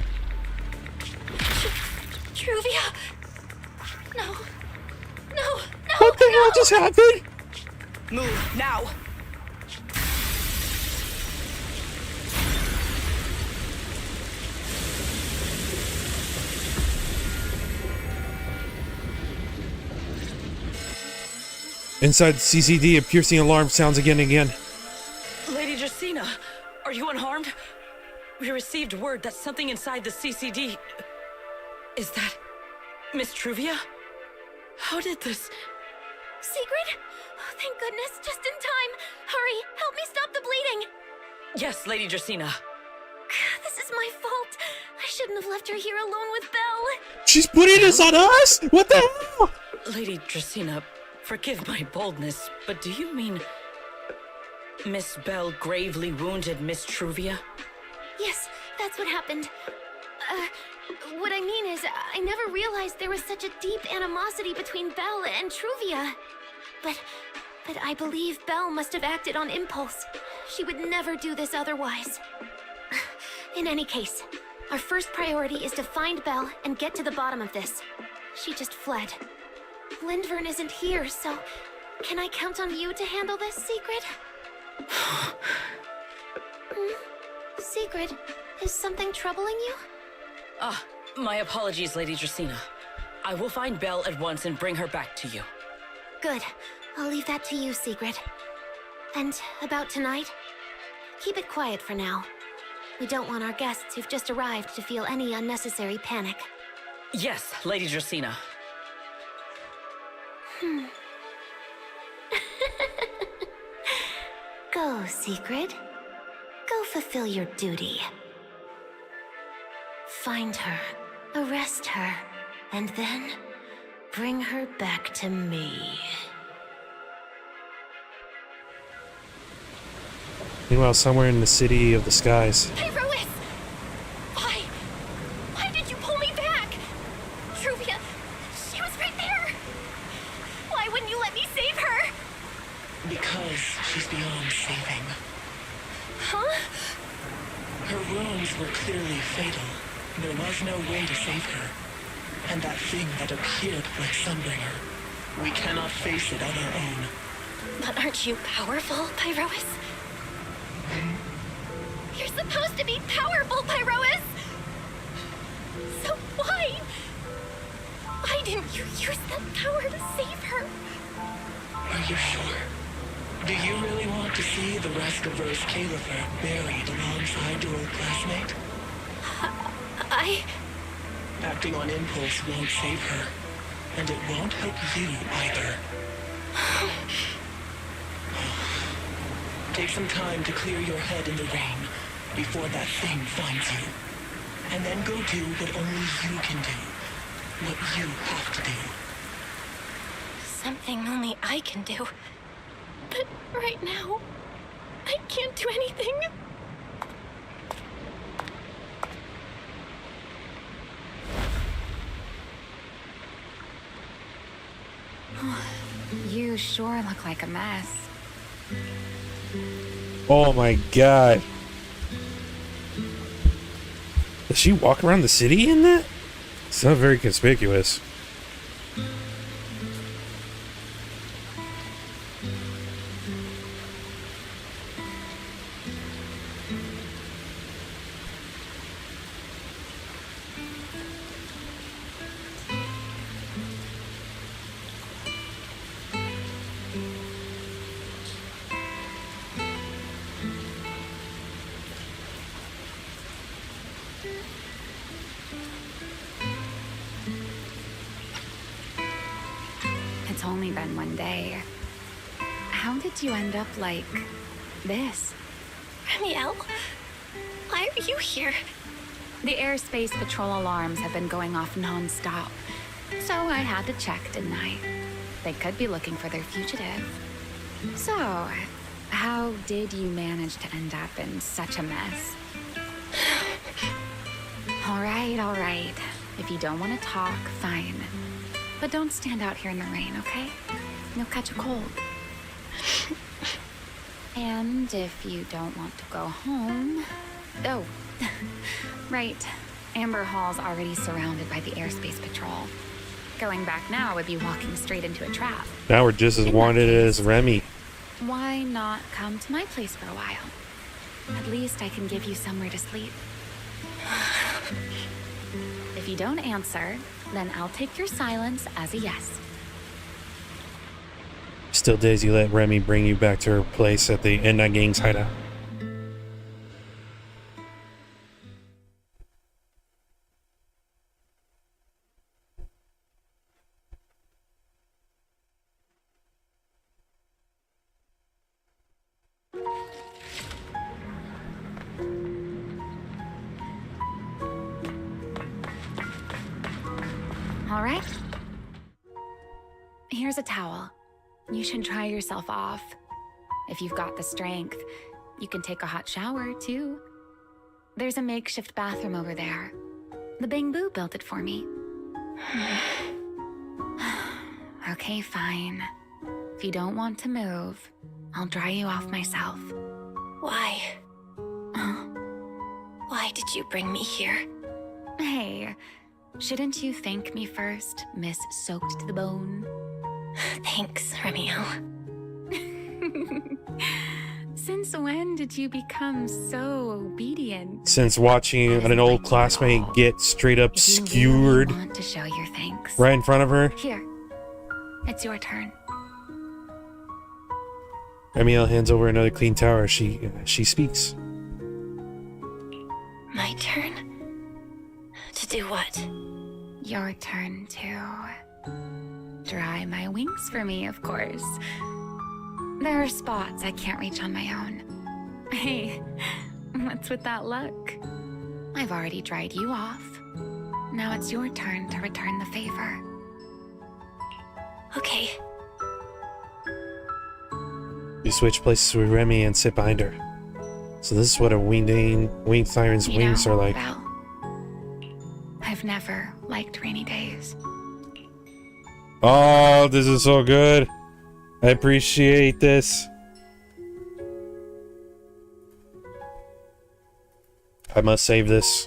Truvia! No. No, no, What the no! hell just happened? Move now. Inside the CCD, a piercing alarm sounds again and again. Lady Justina, are you unharmed? We received word that something inside the CCD... Is that... Miss Truvia? How did this... Secret? Oh, thank goodness, just in time. Hurry, help me stop the bleeding. Yes, Lady Justina. This is my fault. I shouldn't have left her here alone with Belle. She's putting this on us? What the hell? Lady Justina, forgive my boldness, but do you mean... Miss Belle gravely wounded Miss Truvia? Yes, that's what happened. What I mean is, I never realized there was such a deep animosity between Belle and Truvia. But I believe Belle must have acted on impulse. She would never do this otherwise. In any case, our first priority is to find Belle and get to the bottom of this. She just fled. Lindvern isn't here, so can I count on you to handle this, Secret? Secret, is something troubling you? My apologies, Lady Justina. I will find Belle at once and bring her back to you. Good. I'll leave that to you, Secret. And about tonight? Keep it quiet for now. We don't want our guests who've just arrived to feel any unnecessary panic. Yes, Lady Justina. Go, Secret. Go fulfill your duty. Find her, arrest her, and then bring her back to me. Meanwhile, somewhere in the city of the skies. Hey, Rois! Why? Why did you pull me back? Truvia, she was right there! Why wouldn't you let me save her? Because she's beyond saving. Huh? Her wounds were clearly fatal. There was no way to save her. And that thing that appeared like Sunbringer, we cannot face it on our own. But aren't you powerful, Pyrois? You're supposed to be powerful, Pyrois! So why? Why didn't you use that power to save her? Are you sure? Do you really want to see the rest of Earth's Califer buried alongside your old classmate? Acting on impulse won't save her, and it won't help you either. Take some time to clear your head in the rain before that thing finds you. And then go do what only you can do. What you have to do. Something only I can do. But right now, I can't do anything. You sure look like a mess. Oh my god. Does she walk around the city in that? It's not very conspicuous. It's only been one day. How did you end up like this? Ramiel, why are you here? The airspace patrol alarms have been going off non-stop. So I had to check, didn't I? They could be looking for their fugitive. So, how did you manage to end up in such a mess? All right. If you don't want to talk, fine. But don't stand out here in the rain, okay? You'll catch a cold. And if you don't want to go home... Oh, right. Amber Hall's already surrounded by the airspace patrol. Going back now would be walking straight into a trap. Now we're just as wanted as Remy. Why not come to my place for a while? At least I can give you somewhere to sleep. If you don't answer, then I'll take your silence as a yes. Still Daisy let Remy bring you back to her place at the N9 Gang's hideout. All right. Here's a towel. You should dry yourself off. If you've got the strength, you can take a hot shower, too. There's a makeshift bathroom over there. The Bang Boo built it for me. Okay, fine. If you don't want to move, I'll dry you off myself. Why? Why did you bring me here? Hey, shouldn't you thank me first, Miss Soaked to the Bone? Thanks, Remiel. Since when did you become so obedient? Since watching an old classmate get straight up skewered Really want to show your thanks. right in front of her, Here, it's your turn. Remiel hands over another clean towel. She speaks. My turn? To do what? Your turn to dry my wings for me, of course. There are spots I can't reach on my own. Hey, what's with that look? I've already dried you off. Now it's your turn to return the favor. Okay. You switch places with Remy and sit behind her. So this is what a winged siren's You wings know, are like. Belle, I've never liked rainy days. Oh, this is so good. I appreciate this. I must save this.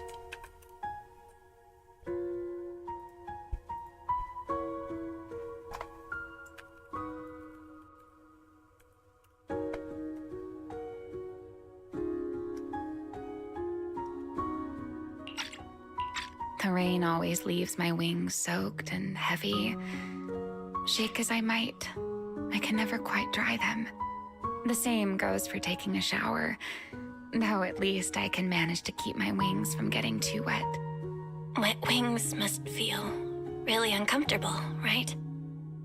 The rain always leaves my wings soaked and heavy. Shake as I might, I can never quite dry them. The same goes for taking a shower, though at least I can manage to keep my wings from getting too wet. Wet wings must feel really uncomfortable, right?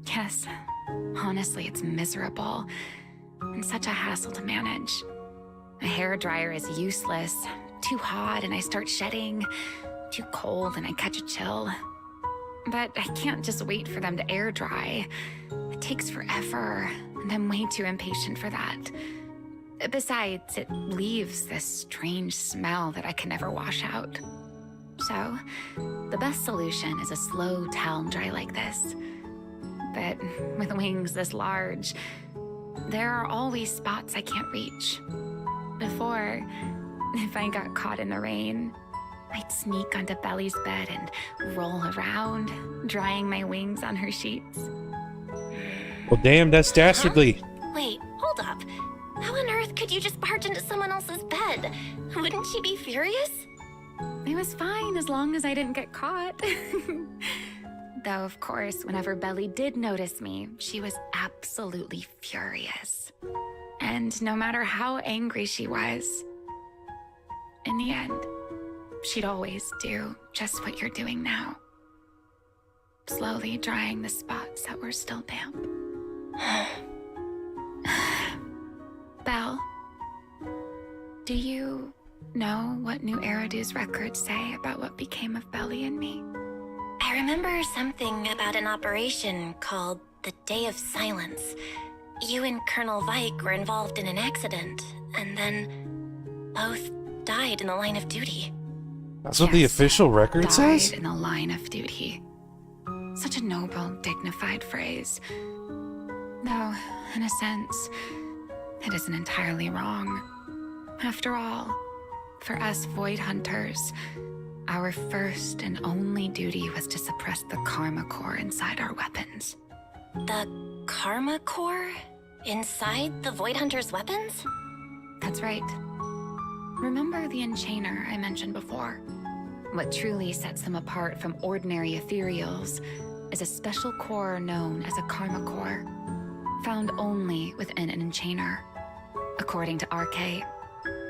Yes, honestly, it's miserable and such a hassle to manage. A hairdryer is useless, too hot and I start shedding, too cold and I catch a chill. But I can't just wait for them to air dry. It takes forever, and I'm way too impatient for that. Besides, it leaves this strange smell that I can never wash out. So, the best solution is a slow towel dry like this. But with wings this large, there are always spots I can't reach. Before, if I got caught in the rain, I'd sneak onto Belly's bed and roll around, drying my wings on her sheets. Well, damn, that's dastardly. Wait, hold up. How on earth could you just barge into someone else's bed? Wouldn't she be furious? It was fine as long as I didn't get caught. Though, of course, whenever Belly did notice me, she was absolutely furious. And no matter how angry she was, in the end, she'd always do just what you're doing now. Slowly drying the spots that were still damp. Belle, do you know what New Eridu's records say about what became of Belly and me? I remember something about an operation called the Day of Silence. You and Colonel Vike were involved in an accident, and then both died in the line of duty. That's what the official record Died says? in the line of duty. Such a noble, dignified phrase. Though, in a sense, it isn't entirely wrong. After all, for us Void Hunters, our first and only duty was to suppress the Karma Core inside our weapons. The Karma Core? Inside the Void Hunter's weapons? That's right. Remember the Enchainer I mentioned before? What truly sets them apart from ordinary ethereals is a special core known as a Karma Core, found only within an Enchainer. According to RK,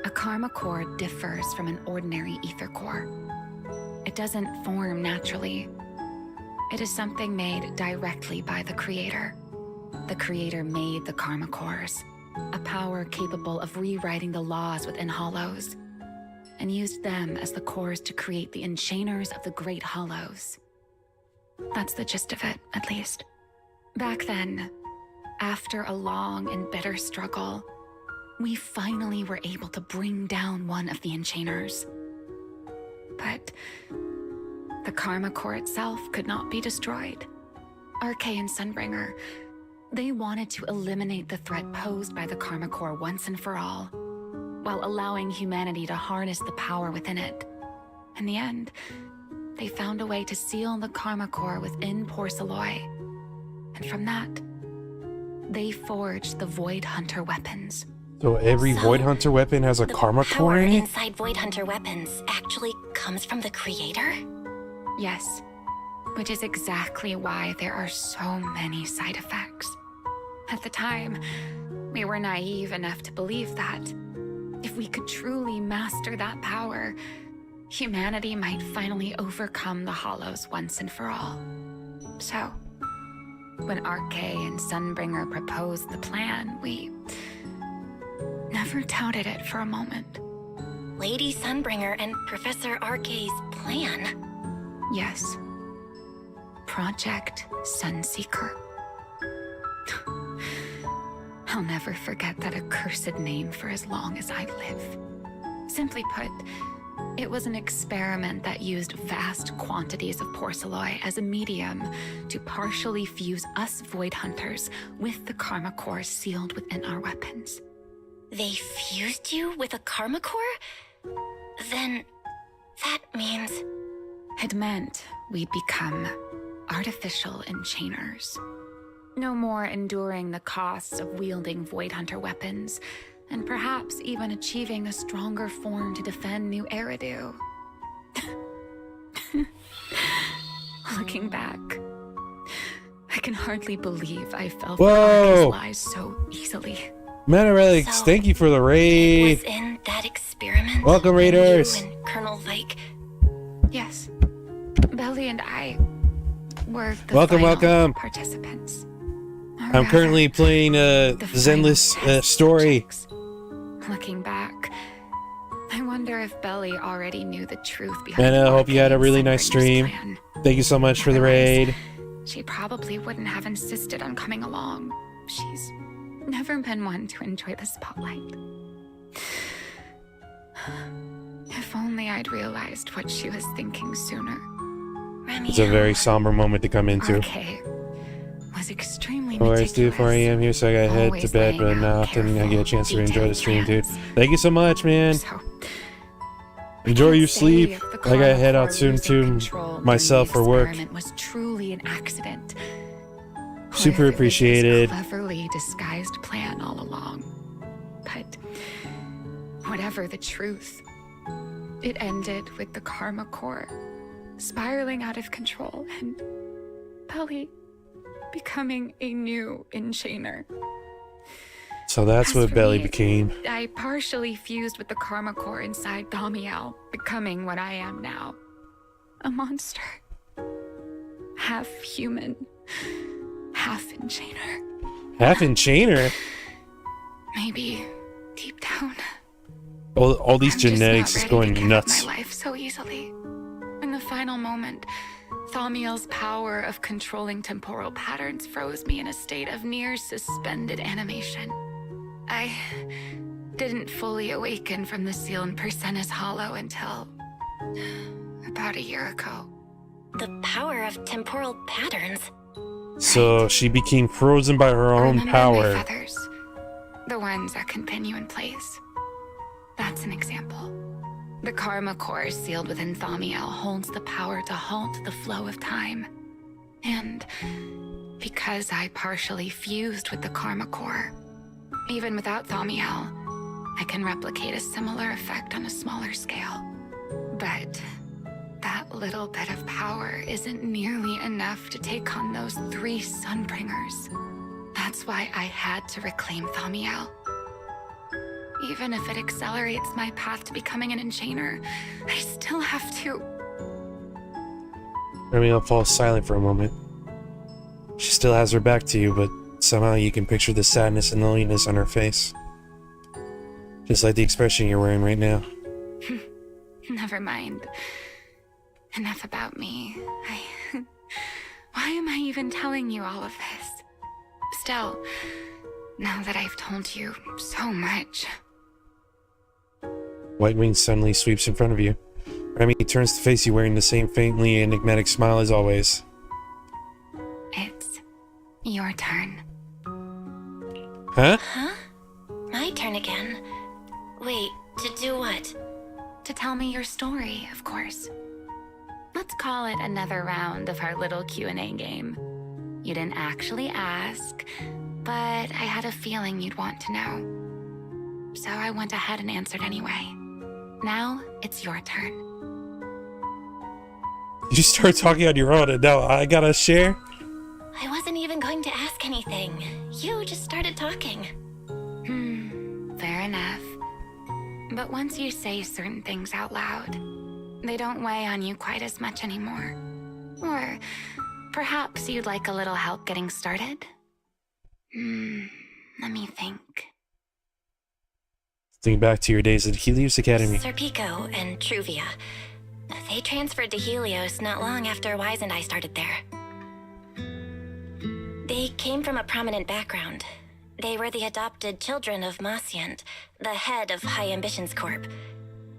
a Karma Core differs from an ordinary ether core. It doesn't form naturally. It is something made directly by the Creator. The Creator made the Karma Cores, a power capable of rewriting the laws within Hollows, and used them as the cores to create the Enchaners of the Great Hollows. That's the gist of it, at least. Back then, after a long and bitter struggle, we finally were able to bring down one of the Enchaners. But the Karma Core itself could not be destroyed. RK and Sunbringer, they wanted to eliminate the threat posed by the Karma Core once and for all, while allowing humanity to harness the power within it. In the end, they found a way to seal the Karma Core within Porceloy. And from that, they forged the Void Hunter weapons. So every Void Hunter weapon has a Karma Core in it? Inside Void Hunter weapons actually comes from the Creator? Yes, which is exactly why there are so many side effects. At the time, we were naive enough to believe that if we could truly master that power, humanity might finally overcome the Hollows once and for all. So, when RK and Sunbringer proposed the plan, we never doubted it for a moment. Lady Sunbringer and Professor RK's plan? Yes. Project Sunseeker. I'll never forget that accursed name for as long as I live. Simply put, it was an experiment that used vast quantities of Porceloy as a medium to partially fuse us Void Hunters with the Karma Core sealed within our weapons. They fused you with a Karma Core? Then that means... It meant we'd become artificial Enchaners. No more enduring the costs of wielding Void Hunter weapons, and perhaps even achieving a stronger form to defend New Eridu. Looking back, I can hardly believe I fell for Arce's lies so easily. Manarelix, So, thank you for the raid. Was in that experiment? Welcome, raiders. You and Colonel Vike? Yes. Belly and I were the Welcome, final welcome. participants. I'm currently playing ZENLESS story. Looking back, I wonder if Belly already knew the truth behind And I hope you had a RK really and nice Sunbringer's stream. plan. Thank you so much for the raid. She probably wouldn't have insisted on coming along. She's never been one to enjoy the spotlight. If only I'd realized what she was thinking sooner. It's a very somber moment to come into. RK was extremely Always do 4 a.m. here, so I gotta head to always bed, but laying not out often I get a chance to enjoy the detailed stream, dude. plans. Thank you so much, man. So, Enjoy your say sleep. if the I gotta Karma head out Core soon losing to control during myself the for work. experiment was truly an accident. Or Super if it was this appreciated. cleverly disguised plan all along. But whatever the truth, it ended with the Karma Core spiraling out of control and Belly becoming a new Enchainer. So that's As what for Belly me, became. I partially fused with the Karma Core inside Damiel, becoming what I am now. A monster. Half human, half Enchainer. Half Enchainer? Maybe deep down, All these I'm just genetics not is ready going to give nuts. up my life so easily. In the final moment, Thaumiel's power of controlling temporal patterns froze me in a state of near suspended animation. I didn't fully awaken from the seal in Persena's Hollow until about a year ago. The power of temporal patterns. So she became frozen by her own Remember power. my feathers, the ones that can pin you in place. That's an example. The karma core sealed within Thaumiel holds the power to halt the flow of time. And because I partially fused with the karma core, even without Thaumiel, I can replicate a similar effect on a smaller scale. But that little bit of power isn't nearly enough to take on those 3 Sunbringers. That's why I had to reclaim Thaumiel. Even if it accelerates my path to becoming an enchainer, I still have to... Remiel falls silent for a moment. She still has her back to you, but somehow you can picture the sadness and loneliness on her face. Just like the expression you're wearing right now. Never mind. Enough about me. Why am I even telling you all of this? Still, now that I've told you so much... White Wing suddenly sweeps in front of you. Remy turns to face you wearing the same faintly enigmatic smile as always. It's your turn. Huh? Huh? My turn again? Wait, to do what? To tell me your story, of course. Let's call it another round of our little Q&A game. You didn't actually ask, but I had a feeling you'd want to know. So I went ahead and answered anyway. Now, it's your turn. You start talking on your own and now I gotta share? I wasn't even going to ask anything. You just started talking. Fair enough. But once you say certain things out loud, they don't weigh on you quite as much anymore. Or perhaps you'd like a little help getting started? Let me think. Think back to your days at Helios Academy. Serpico and Truvia. They transferred to Helios not long after Wise and I started there. They came from a prominent background. They were the adopted children of Masyant, the head of High Ambitions Corp.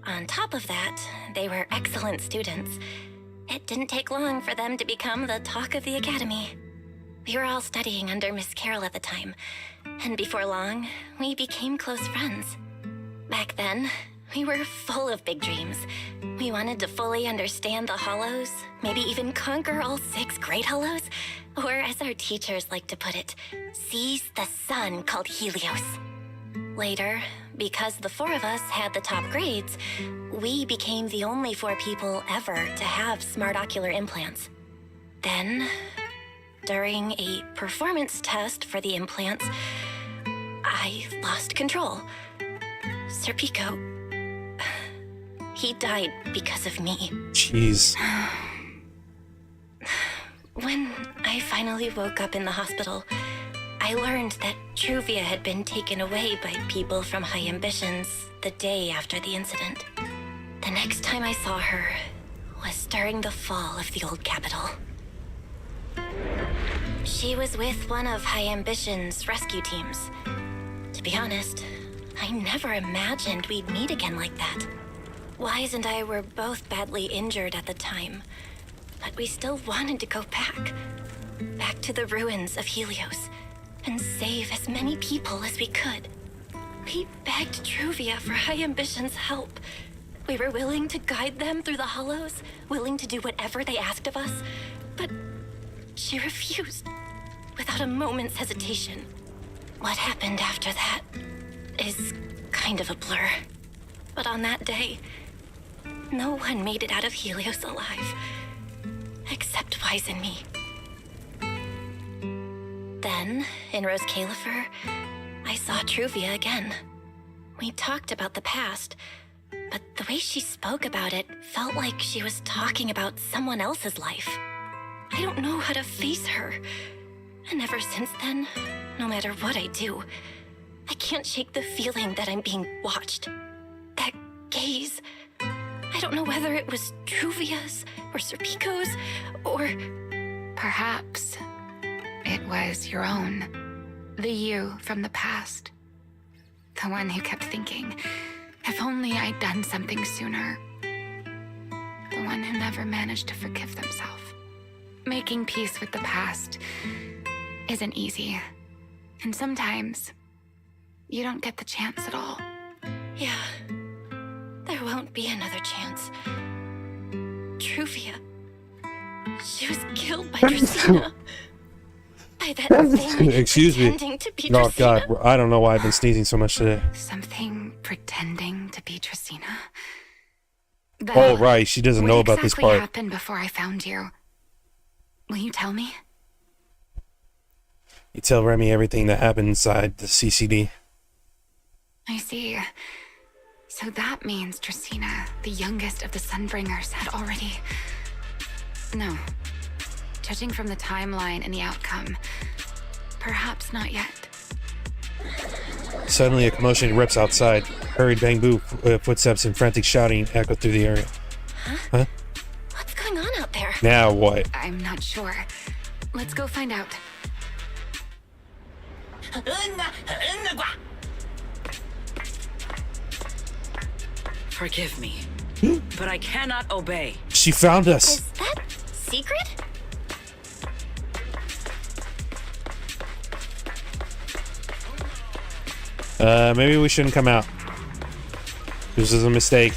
On top of that, they were excellent students. It didn't take long for them to become the talk of the academy. We were all studying under Miss Carroll at the time, and before long, we became close friends. Back then, we were full of big dreams. We wanted to fully understand the Hollows, maybe even conquer all 6 Great Hollows, or as our teachers like to put it, seize the sun called Helios. Later, because the 4 of us had the top grades, we became the only 4 people ever to have smart ocular implants. Then, during a performance test for the implants, I lost control. Serpico, he died because of me. Jeez. When I finally woke up in the hospital, I learned that Truvia had been taken away by people from High Ambitions the day after the incident. The next time I saw her was during the fall of the old capital. She was with one of High Ambitions' rescue teams. To be honest, I never imagined we'd meet again like that. Wise and I were both badly injured at the time, but we still wanted to go back to the ruins of Helios, and save as many people as we could. We begged Truvia for High Ambitions' help. We were willing to guide them through the Hollows, willing to do whatever they asked of us, but she refused, without a moment's hesitation. What happened after that is kind of a blur. But on that day, no one made it out of Helios alive, except Wise and me. Then, in Rose Califer, I saw Truvia again. We talked about the past, but the way she spoke about it felt like she was talking about someone else's life. I don't know how to face her. And ever since then, no matter what I do, I can't shake the feeling that I'm being watched. That gaze. I don't know whether it was Truvia's or Serpico's or... Perhaps it was your own. The you from the past. The one who kept thinking, if only I'd done something sooner. The one someone who never managed to forgive themselves. Making peace with the past isn't easy. And sometimes, you don't get the chance at all. Yeah. There won't be another chance. Truvia. She was killed by Dracaena. By that thing Excuse me. pretending to be Oh Dracaena. god, I don't know why I've been sneezing so much today. Something pretending to be Dracaena? Oh right, she doesn't know about this What exactly part. happened before I found you? Will you tell me? You tell Remy everything that happened inside the CCD. I see. So that means Dracaena, the youngest of the Sunbringers, had already... No. Judging from the timeline and the outcome, perhaps not yet. Suddenly a commotion erupts outside. Hurried bamboo footsteps and frantic shouting echo through the area. Huh? What's going on out there? Now what? I'm not sure. Let's go find out. Forgive me, but I cannot obey. She found us. Is that secret? Maybe we shouldn't come out. This is a mistake.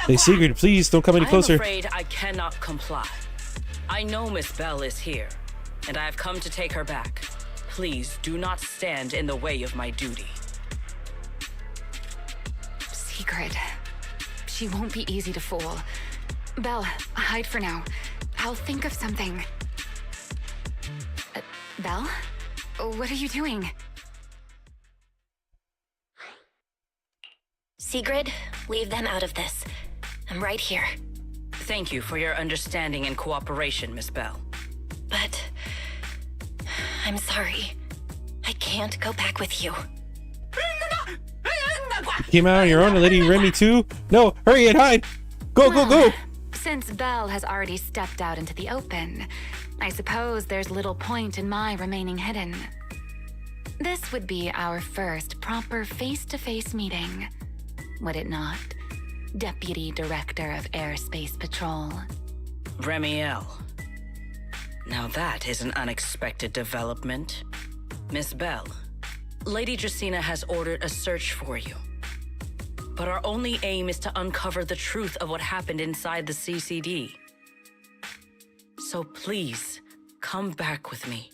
Hey, Sigrid, please don't come any closer. I'm afraid I cannot comply. I know Miss Bell is here, and I have come to take her back. Please do not stand in the way of my duty. Secret. She won't be easy to fool. Belle, hide for now. I'll think of something. Belle? What are you doing? Sigrid, leave them out of this. I'm right here. Thank you for your understanding and cooperation, Miss Bell. But... I'm sorry. I can't go back with you. You came out on your own and Lady Remy too? No, hurry and hide! Go, go, go! Since Belle has already stepped out into the open, I suppose there's little point in my remaining hidden. This would be our first proper face-to-face meeting, would it not, Deputy Director of Airspace Patrol? Remiel. Now that is an unexpected development. Miss Bell, Lady Dracaena has ordered a search for you. But our only aim is to uncover the truth of what happened inside the CCD. So please, come back with me.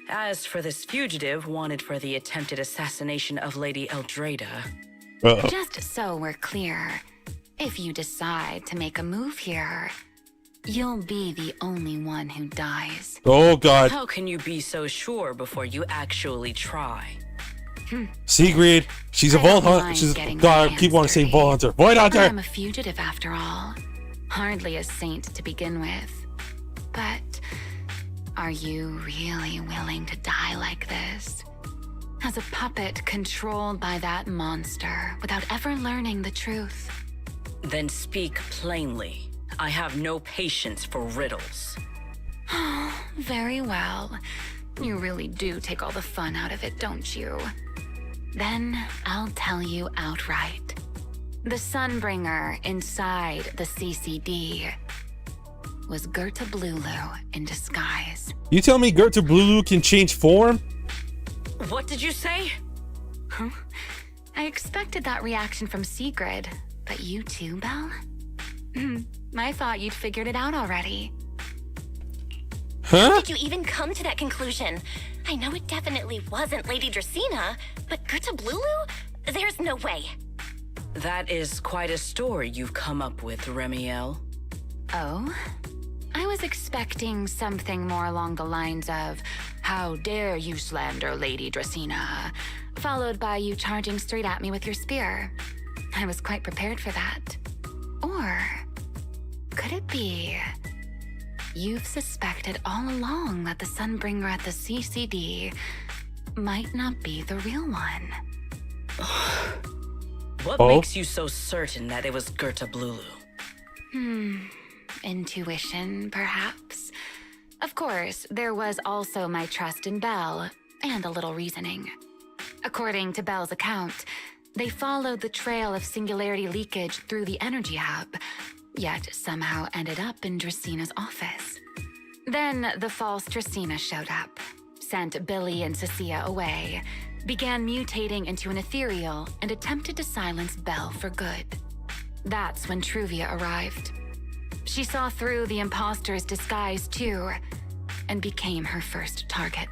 As for this fugitive wanted for the attempted assassination of Lady Eldrada... Just so we're clear, if you decide to make a move here, you'll be the only one who dies. Oh god. How can you be so sure before you actually try? Sigrid, she's a Vault Hunter. She's God, I keep wanting to say Vault Hunter. Void Hunter! I'm a fugitive after all. Hardly a saint to begin with. But are you really willing to die like this? As a puppet controlled by that monster without ever learning the truth? Then speak plainly. I have no patience for riddles. Very well. You really do take all the fun out of it, don't you? Then I'll tell you outright. The Sunbringer inside the CCD was Gerta Blulu in disguise. You tell me Gerta Blulu can change form? What did you say? Huh? I expected that reaction from Sigrid, but you too, Belle? I thought you'd figured it out already. Huh? How did you even come to that conclusion? I know it definitely wasn't Lady Dracaena, but Gerta Blulu? There's no way. That is quite a story you've come up with, Remiel. Oh? I was expecting something more along the lines of, "How dare you slander Lady Dracaena?" followed by you charging straight at me with your spear. I was quite prepared for that. Or could it be you've suspected all along that the Sunbringer at the CCD might not be the real one? What makes you so certain that it was Gerta Blulu? Intuition, perhaps? Of course, there was also my trust in Belle, and a little reasoning. According to Belle's account, They followed the trail of singularity leakage through the energy hub, yet somehow ended up in Dracina's office. Then the false Dracina showed up, sent Billy and Cecilia away, began mutating into an ethereal, and attempted to silence Belle for good. That's when Truvia arrived. She saw through the imposter's disguise too, and became her first target.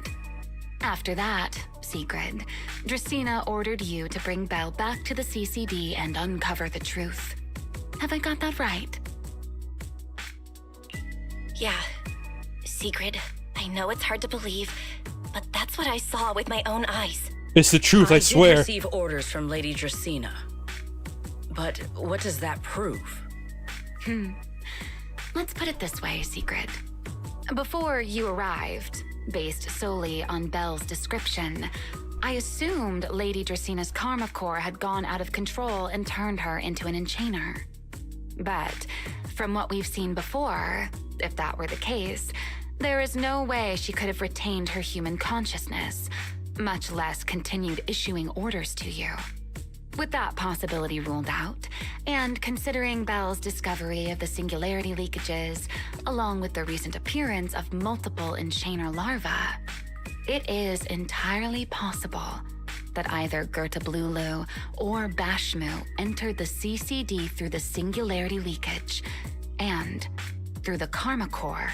After that, Sigrid, Dracina ordered you to bring Belle back to the CCD and uncover the truth. Have I got that right? Yeah. Sigrid, I know it's hard to believe, but that's what I saw with my own eyes. It's the truth, I did swear. receive orders from Lady Dracina. But what does that prove? Let's put it this way, Sigrid. Before you arrived, based solely on Belle's description, I assumed Lady Dracina's karma core had gone out of control and turned her into an enchainer. But from what we've seen before, if that were the case, there is no way she could have retained her human consciousness, much less continued issuing orders to you. With that possibility ruled out, and considering Belle's discovery of the singularity leakages, along with the recent appearance of multiple enchainer larvae, it is entirely possible that either Gertablulu or Bashmu entered the CCD through the singularity leakage, and, through the karma core,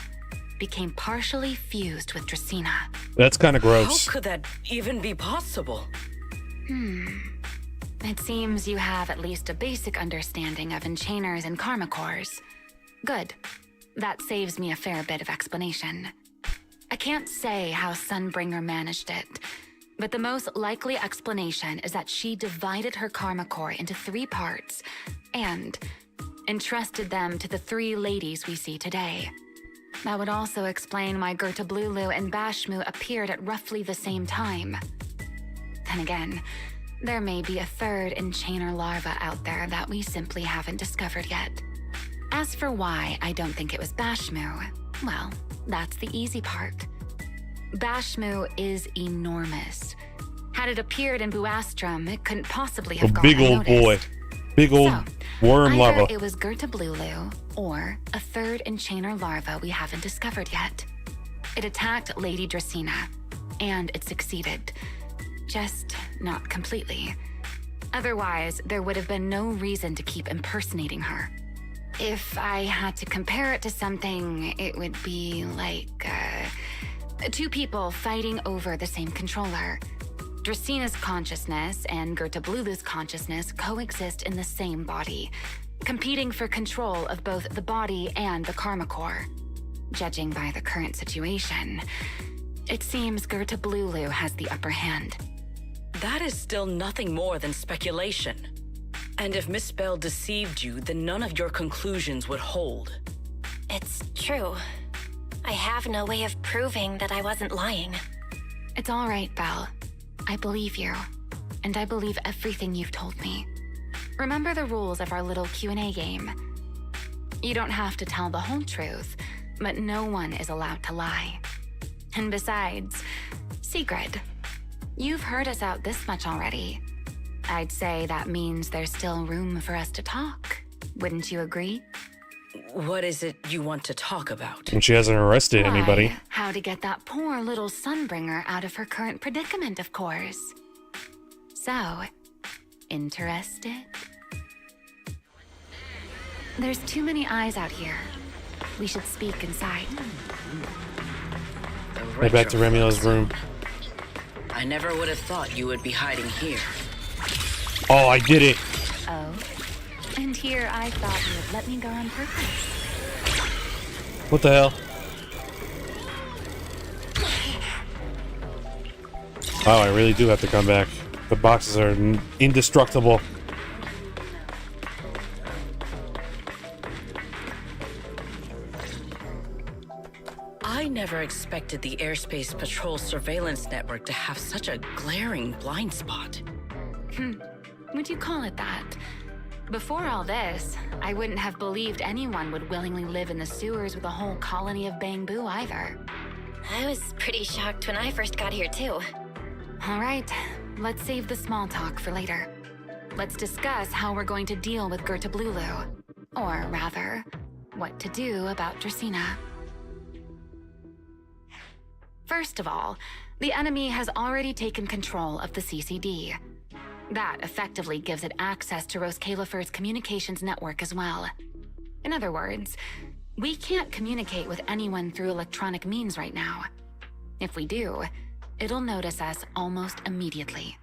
became partially fused with Dracina. That's kind of gross. How could that even be possible? It seems you have at least a basic understanding of enchainers and karma cores. Good. That saves me a fair bit of explanation. I can't say how Sunbringer managed it, but the most likely explanation is that she divided her karma core into 3 parts and entrusted them to the 3 ladies we see today. That would also explain why Gertablulu and Bashmu appeared at roughly the same time. Then again, there may be a 3rd enchainer larva out there that we simply haven't discovered yet. As for why I don't think it was Bashmu, well, that's the easy part. Bashmu is enormous. Had it appeared in Buastrum, it couldn't possibly have gone big old boy. unnoticed. Big old worm Either larva. it was Gertablulu or a 3rd enchainer larva we haven't discovered yet. It attacked Lady Dracina, and it succeeded. Just not completely. Otherwise, there would have been no reason to keep impersonating her. If I had to compare it to something, it would be like 2 people fighting over the same controller. Dracina's consciousness and Gertablulu's consciousness coexist in the same body, competing for control of both the body and the karma core. Judging by the current situation, it seems Gertablulu has the upper hand. That is still nothing more than speculation. And if Miss Belle deceived you, then none of your conclusions would hold. It's true. I have no way of proving that I wasn't lying. It's all right, Belle. I believe you, and I believe everything you've told me. Remember the rules of our little Q&A game. You don't have to tell the whole truth, but no one is allowed to lie. And besides, Sigrid, you've heard us out this much already. I'd say that means there's still room for us to talk. Wouldn't you agree? What is it you want to talk about? And she hasn't arrested anybody. Why, how to get that poor little Sunbringer out of her current predicament, of course. So, interested? There's too many eyes out here. We should speak inside. Head back to Remiel's room. I never would have thought you would be hiding here. Oh, I did it. Oh, and here I thought you would let me go on purpose. What the hell? Oh, I really do have to come back. The boxes are indestructible. I never expected the Airspace Patrol surveillance network to have such a glaring blind spot. Would you call it that? Before all this, I wouldn't have believed anyone would willingly live in the sewers with a whole colony of Bangbu either. I was pretty shocked when I first got here, too. All right, let's save the small talk for later. let's discuss how we're going to deal with Gertablulu. Or rather, what to do about Dracena. First of all, the enemy has already taken control of the CCD. That effectively gives it access to Roskalifer's communications network as well. In other words, we can't communicate with anyone through electronic means right now. If we do, it'll notice us almost immediately.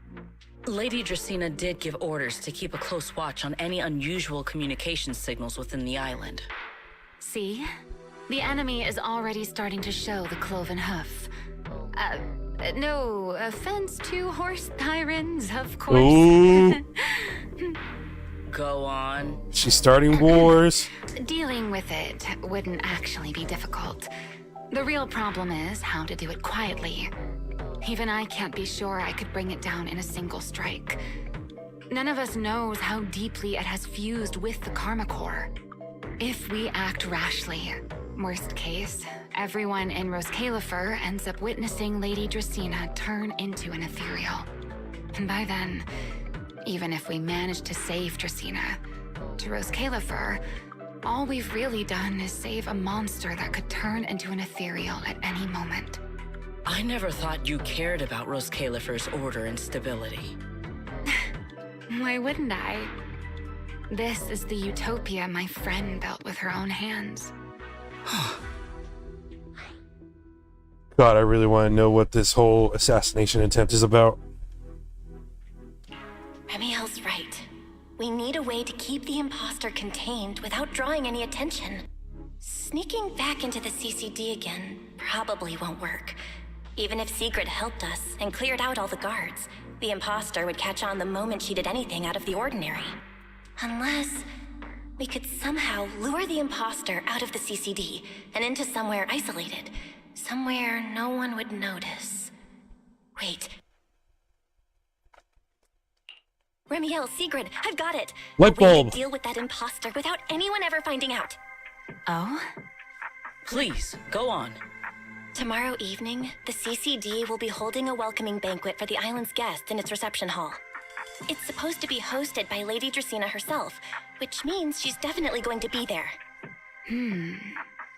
Lady Dracena did give orders to keep a close watch on any unusual communication signals within the island. See? The enemy is already starting to show the cloven hoof. No offense to horse tyrants, of course. Ooh. Go on. She's starting wars. Dealing with it wouldn't actually be difficult. The real problem is how to do it quietly. Even I can't be sure I could bring it down in a single strike. None of us knows how deeply it has fused with the Karma Core. If we act rashly, worst case, everyone in Roskalifer ends up witnessing Lady Dracena turn into an ethereal. And by then, even if we manage to save Dracena, to Roskalifer, all we've really done is save a monster that could turn into an ethereal at any moment. I never thought you cared about Roskalifer's order and stability. Why wouldn't I? This is the utopia my friend built with her own hands. God, I really want to know what this whole assassination attempt is about. Remiel's right. We need a way to keep the imposter contained without drawing any attention. Sneaking back into the CCD again probably won't work. Even if Sigrid helped us and cleared out all the guards, the imposter would catch on the moment she did anything out of the ordinary. Unless we could somehow lure the imposter out of the CCD and into somewhere isolated. Somewhere no one would notice. Wait. Remiel, Sigrid, I've got it. Light A way bulb. to deal with that imposter without anyone ever finding out. Oh? Please, go on. Tomorrow evening, the CCD will be holding a welcoming banquet for the island's guests in its reception hall. It's supposed to be hosted by Lady Dracena herself, which means she's definitely going to be there.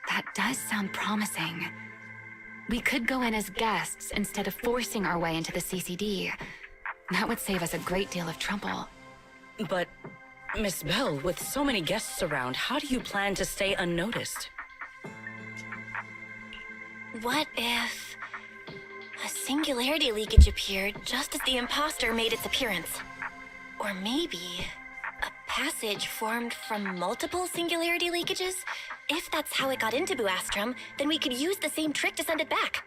That does sound promising. We could go in as guests instead of forcing our way into the CCD. That would save us a great deal of trouble. But, Miss Bell, with so many guests around, how do you plan to stay unnoticed? What if a singularity leakage appeared just as the imposter made its appearance? Or maybe a passage formed from multiple singularity leakages? If that's how it got into Buastrum, then we could use the same trick to send it back.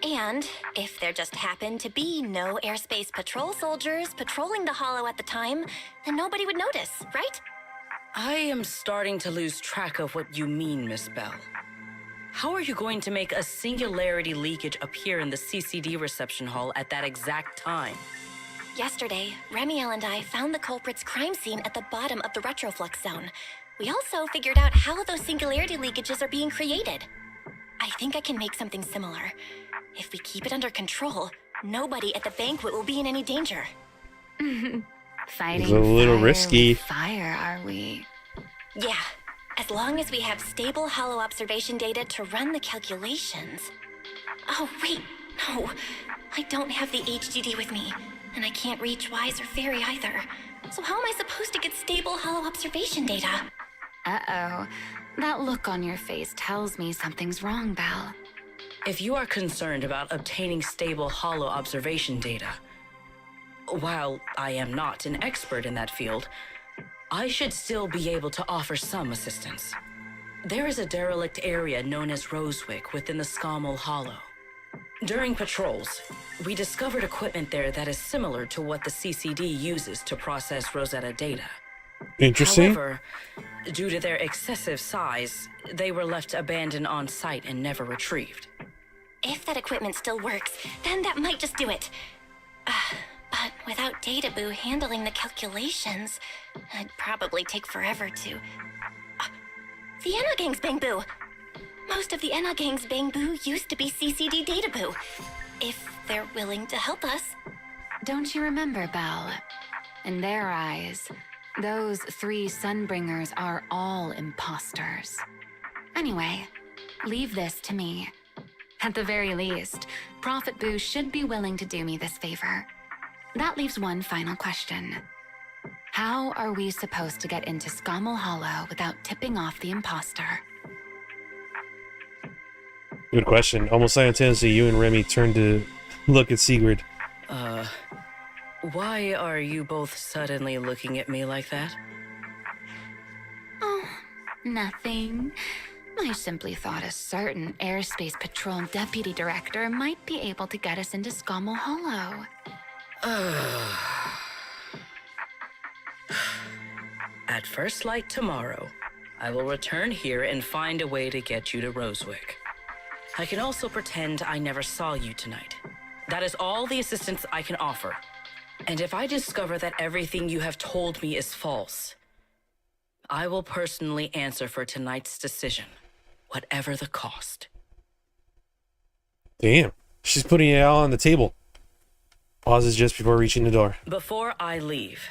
And if there just happened to be no airspace patrol soldiers patrolling the Hollow at the time, then nobody would notice, right? I am starting to lose track of what you mean, Miss Bell. How are you going to make a singularity leakage appear in the CCD reception hall at that exact time? Yesterday, Remiel and I found the culprit's crime scene at the bottom of the retroflux zone. We also figured out how those singularity leakages are being created. I think I can make something similar. If we keep it under control, nobody at the banquet will be in any danger. Fighting It's a little fire risky. with fire, are we? Yeah, as long as we have stable hollow observation data to run the calculations. Oh, wait, no. I don't have the HDD with me, and I can't reach Wise or Fairy either. So how am I supposed to get stable hollow observation data? Uh-oh. That look on your face tells me something's wrong, Belle. If you are concerned about obtaining stable hollow observation data, while I am not an expert in that field, I should still be able to offer some assistance. There is a derelict area known as Rosewick within the Scommel Hollow. During patrols, we discovered equipment there that is similar to what the CCD uses to process Rosetta data. Interesting. However, due to their excessive size, they were left abandoned on site and never retrieved. If that equipment still works, then that might just do it. But without Databoo handling the calculations, it'd probably take forever to... The Enogang's Bangboo! Most of the Enogang's Bangboo used to be CCD Databoo. If they're willing to help us. Don't you remember, Belle? In their eyes, those 3 Sunbringers are all imposters. Anyway, leave this to me. At the very least, Prophet Boo should be willing to do me this favor. That leaves one final question. How are we supposed to get into Scommel Hollow without tipping off the imposter? Good question. Almost simultaneously, you and Remy turned to look at Sigrid. Why are you both suddenly looking at me like that? Oh, nothing. I simply thought a certain airspace patrol deputy director might be able to get us into Scommel Hollow. At first light tomorrow, I will return here and find a way to get you to Rosewick. I can also pretend I never saw you tonight. That is all the assistance I can offer. And if I discover that everything you have told me is false, I will personally answer for tonight's decision, whatever the cost. Damn. She's putting it all on the table. Pauses just before reaching the door. Before I leave,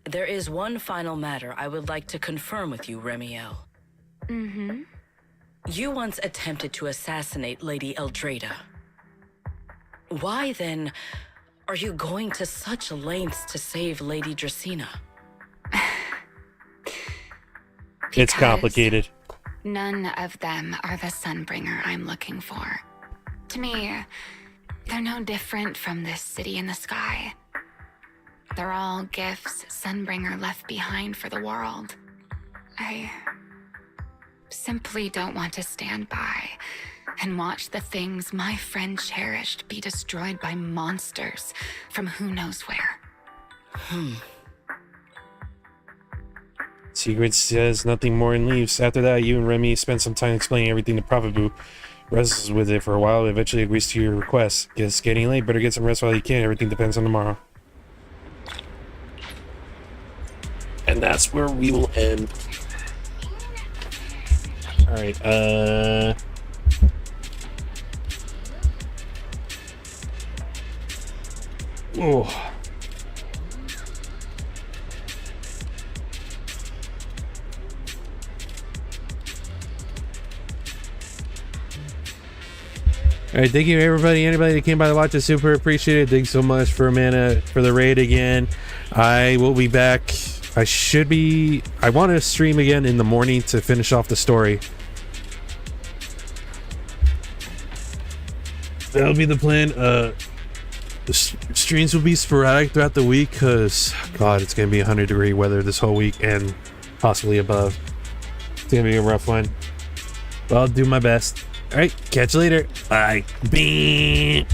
there is one final matter I would like to confirm with you, Remiel. Mm-hmm. You once attempted to assassinate Lady Eldrada. Why, then, are you going to such lengths to save Lady Dracena? It's complicated. None of them are the Sunbringer I'm looking for. To me, they're no different from this city in the sky. They're all gifts Sunbringer left behind for the world. I simply don't want to stand by and watch the things my friend cherished be destroyed by monsters from who knows where. Sigrid says nothing more and leaves. After that, you and Remy spend some time explaining everything to Prophet Boo. Wrestles with it for a while, eventually agrees to your request. It's getting late, better get some rest while you can. Everything depends on tomorrow. And that's where we will end. Alright, oh. Alright, thank you everybody, anybody that came by to watch it, super appreciate it. Thanks so much for Amanda for the raid again. I will be back. I want to stream again in the morning to finish off the story. That'll be the plan. The streams will be sporadic throughout the week because, God, it's going to be 100-degree weather this whole week and possibly above. It's going to be a rough one. But I'll do my best. Alright, catch you later. Bye. Beep.